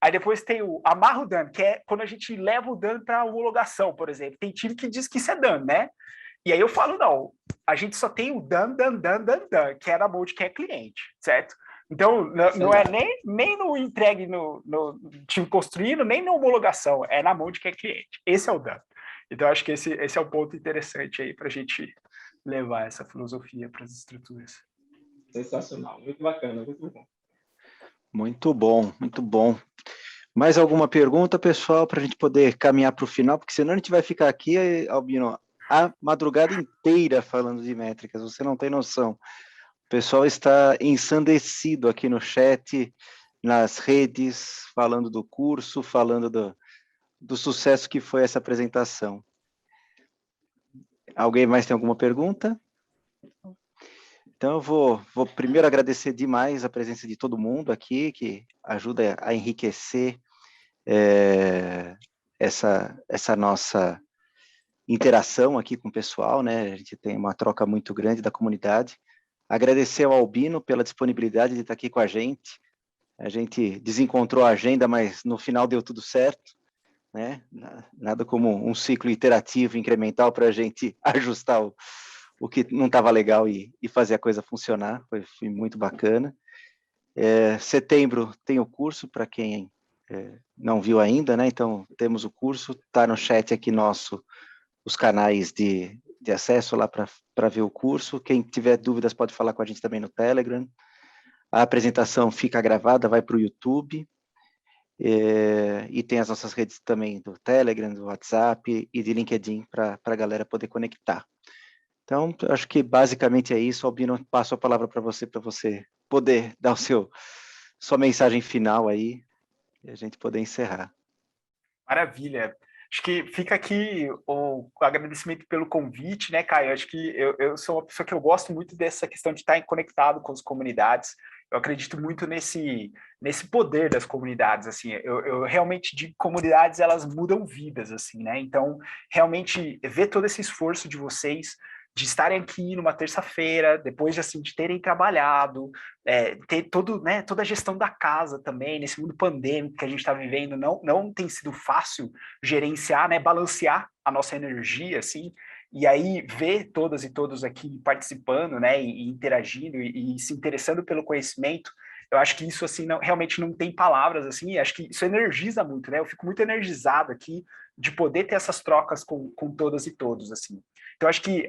Aí depois tem o amarra o dano, que é quando a gente leva o dano para homologação, por exemplo. Tem time que diz que isso é dano, né? E aí eu falo, não, a gente só tem o dano, que é na mão de quem é cliente, certo? Então, não é nem no entregue no time construído, nem na homologação, é na mão de quem é cliente. Esse é o dano. Então, acho que esse é um ponto interessante aí para a gente levar essa filosofia para as estruturas. Sensacional, muito bacana, muito bom. Muito bom, muito bom. Mais alguma pergunta, pessoal, para a gente poder caminhar para o final? Porque senão a gente vai ficar aqui, Albino, a madrugada inteira falando de métricas, você não tem noção. O pessoal está ensandecido aqui no chat, nas redes, falando do curso, falando do sucesso que foi essa apresentação. Alguém mais tem alguma pergunta? Então, eu vou primeiro agradecer demais a presença de todo mundo aqui, que ajuda a enriquecer essa nossa interação aqui com o pessoal, né? A gente tem uma troca muito grande da comunidade. Agradecer ao Albino pela disponibilidade de estar aqui com a gente. A gente desencontrou a agenda, mas no final deu tudo certo, né? Nada como um ciclo iterativo, incremental, para a gente ajustar o que não estava legal e fazer a coisa funcionar. Foi muito bacana. Setembro tem o curso, para quem não viu ainda, né? Então, temos o curso, está no chat aqui nosso, os canais de acesso lá para ver o curso. Quem tiver dúvidas pode falar com a gente também no Telegram. A apresentação fica gravada, vai para o YouTube. E tem as nossas redes também do Telegram, do WhatsApp e de LinkedIn para a galera poder conectar. Então, acho que basicamente é isso. Albino, passo a palavra para você poder dar sua mensagem final aí e a gente poder encerrar. Maravilha. Acho que fica aqui o agradecimento pelo convite, né, Caio? Acho que eu sou uma pessoa que eu gosto muito dessa questão de estar conectado com as comunidades. Eu acredito muito nesse poder das comunidades, assim. Eu realmente digo que comunidades, elas mudam vidas, assim, né? Então, realmente, ver todo esse esforço de vocês, de estarem aqui numa terça-feira, depois de terem trabalhado, ter toda a gestão da casa também, nesse mundo pandêmico que a gente está vivendo, não tem sido fácil gerenciar, né, balancear a nossa energia, assim, e aí ver todas e todos aqui participando, né, e interagindo e se interessando pelo conhecimento. Eu acho que isso, assim, realmente não tem palavras, assim, acho que isso energiza muito, né? Eu fico muito energizado aqui de poder ter essas trocas com todas e todos, assim. Então, acho que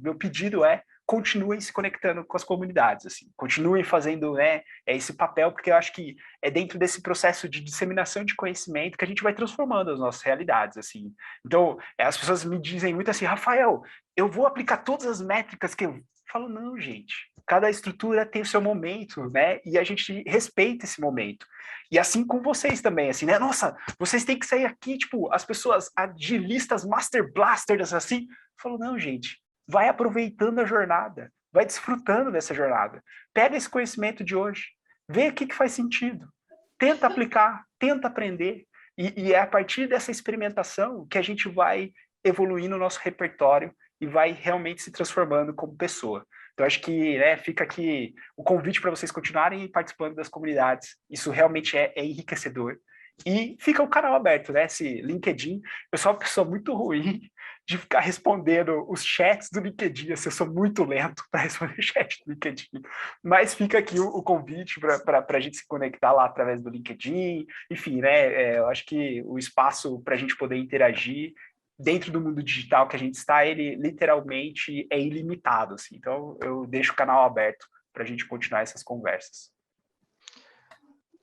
meu pedido é continuem se conectando com as comunidades, assim, continuem fazendo, né, esse papel, porque eu acho que é dentro desse processo de disseminação de conhecimento que a gente vai transformando as nossas realidades, assim. Então, as pessoas me dizem muito assim, Rafael, eu vou aplicar todas as métricas que eu falo, não, gente, cada estrutura tem o seu momento, né, e a gente respeita esse momento. E assim com vocês também, assim, né, nossa, vocês têm que sair aqui, tipo, as pessoas agilistas, master blasters, assim, falo, não, gente, vai aproveitando a jornada, vai desfrutando dessa jornada, pega esse conhecimento de hoje, vê o que faz sentido, tenta aplicar, tenta aprender, e é a partir dessa experimentação que a gente vai evoluindo o nosso repertório e vai realmente se transformando como pessoa. Então, acho que, né, fica aqui o convite para vocês continuarem participando das comunidades. Isso realmente é enriquecedor. E fica o canal aberto, né? Esse LinkedIn. Eu sou uma pessoa muito ruim de ficar respondendo os chats do LinkedIn. Assim, eu sou muito lento para responder chat do LinkedIn. Mas fica aqui o convite para a gente se conectar lá através do LinkedIn. Enfim, né? Eu acho que o espaço para a gente poder interagir dentro do mundo digital que a gente está, ele literalmente é ilimitado, assim. Então, eu deixo o canal aberto para a gente continuar essas conversas.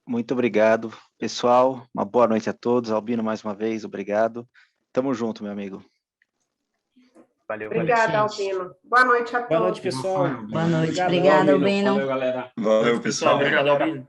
Muito obrigado, pessoal. Uma boa noite a todos. Albino, mais uma vez, obrigado. Tamo junto, meu amigo. Valeu. Obrigada, Albino. Boa noite a todos. Boa noite, pessoal. Boa noite. Obrigado, Obrigada, Albino. Valeu, galera. Valeu, pessoal. Obrigado, Albino.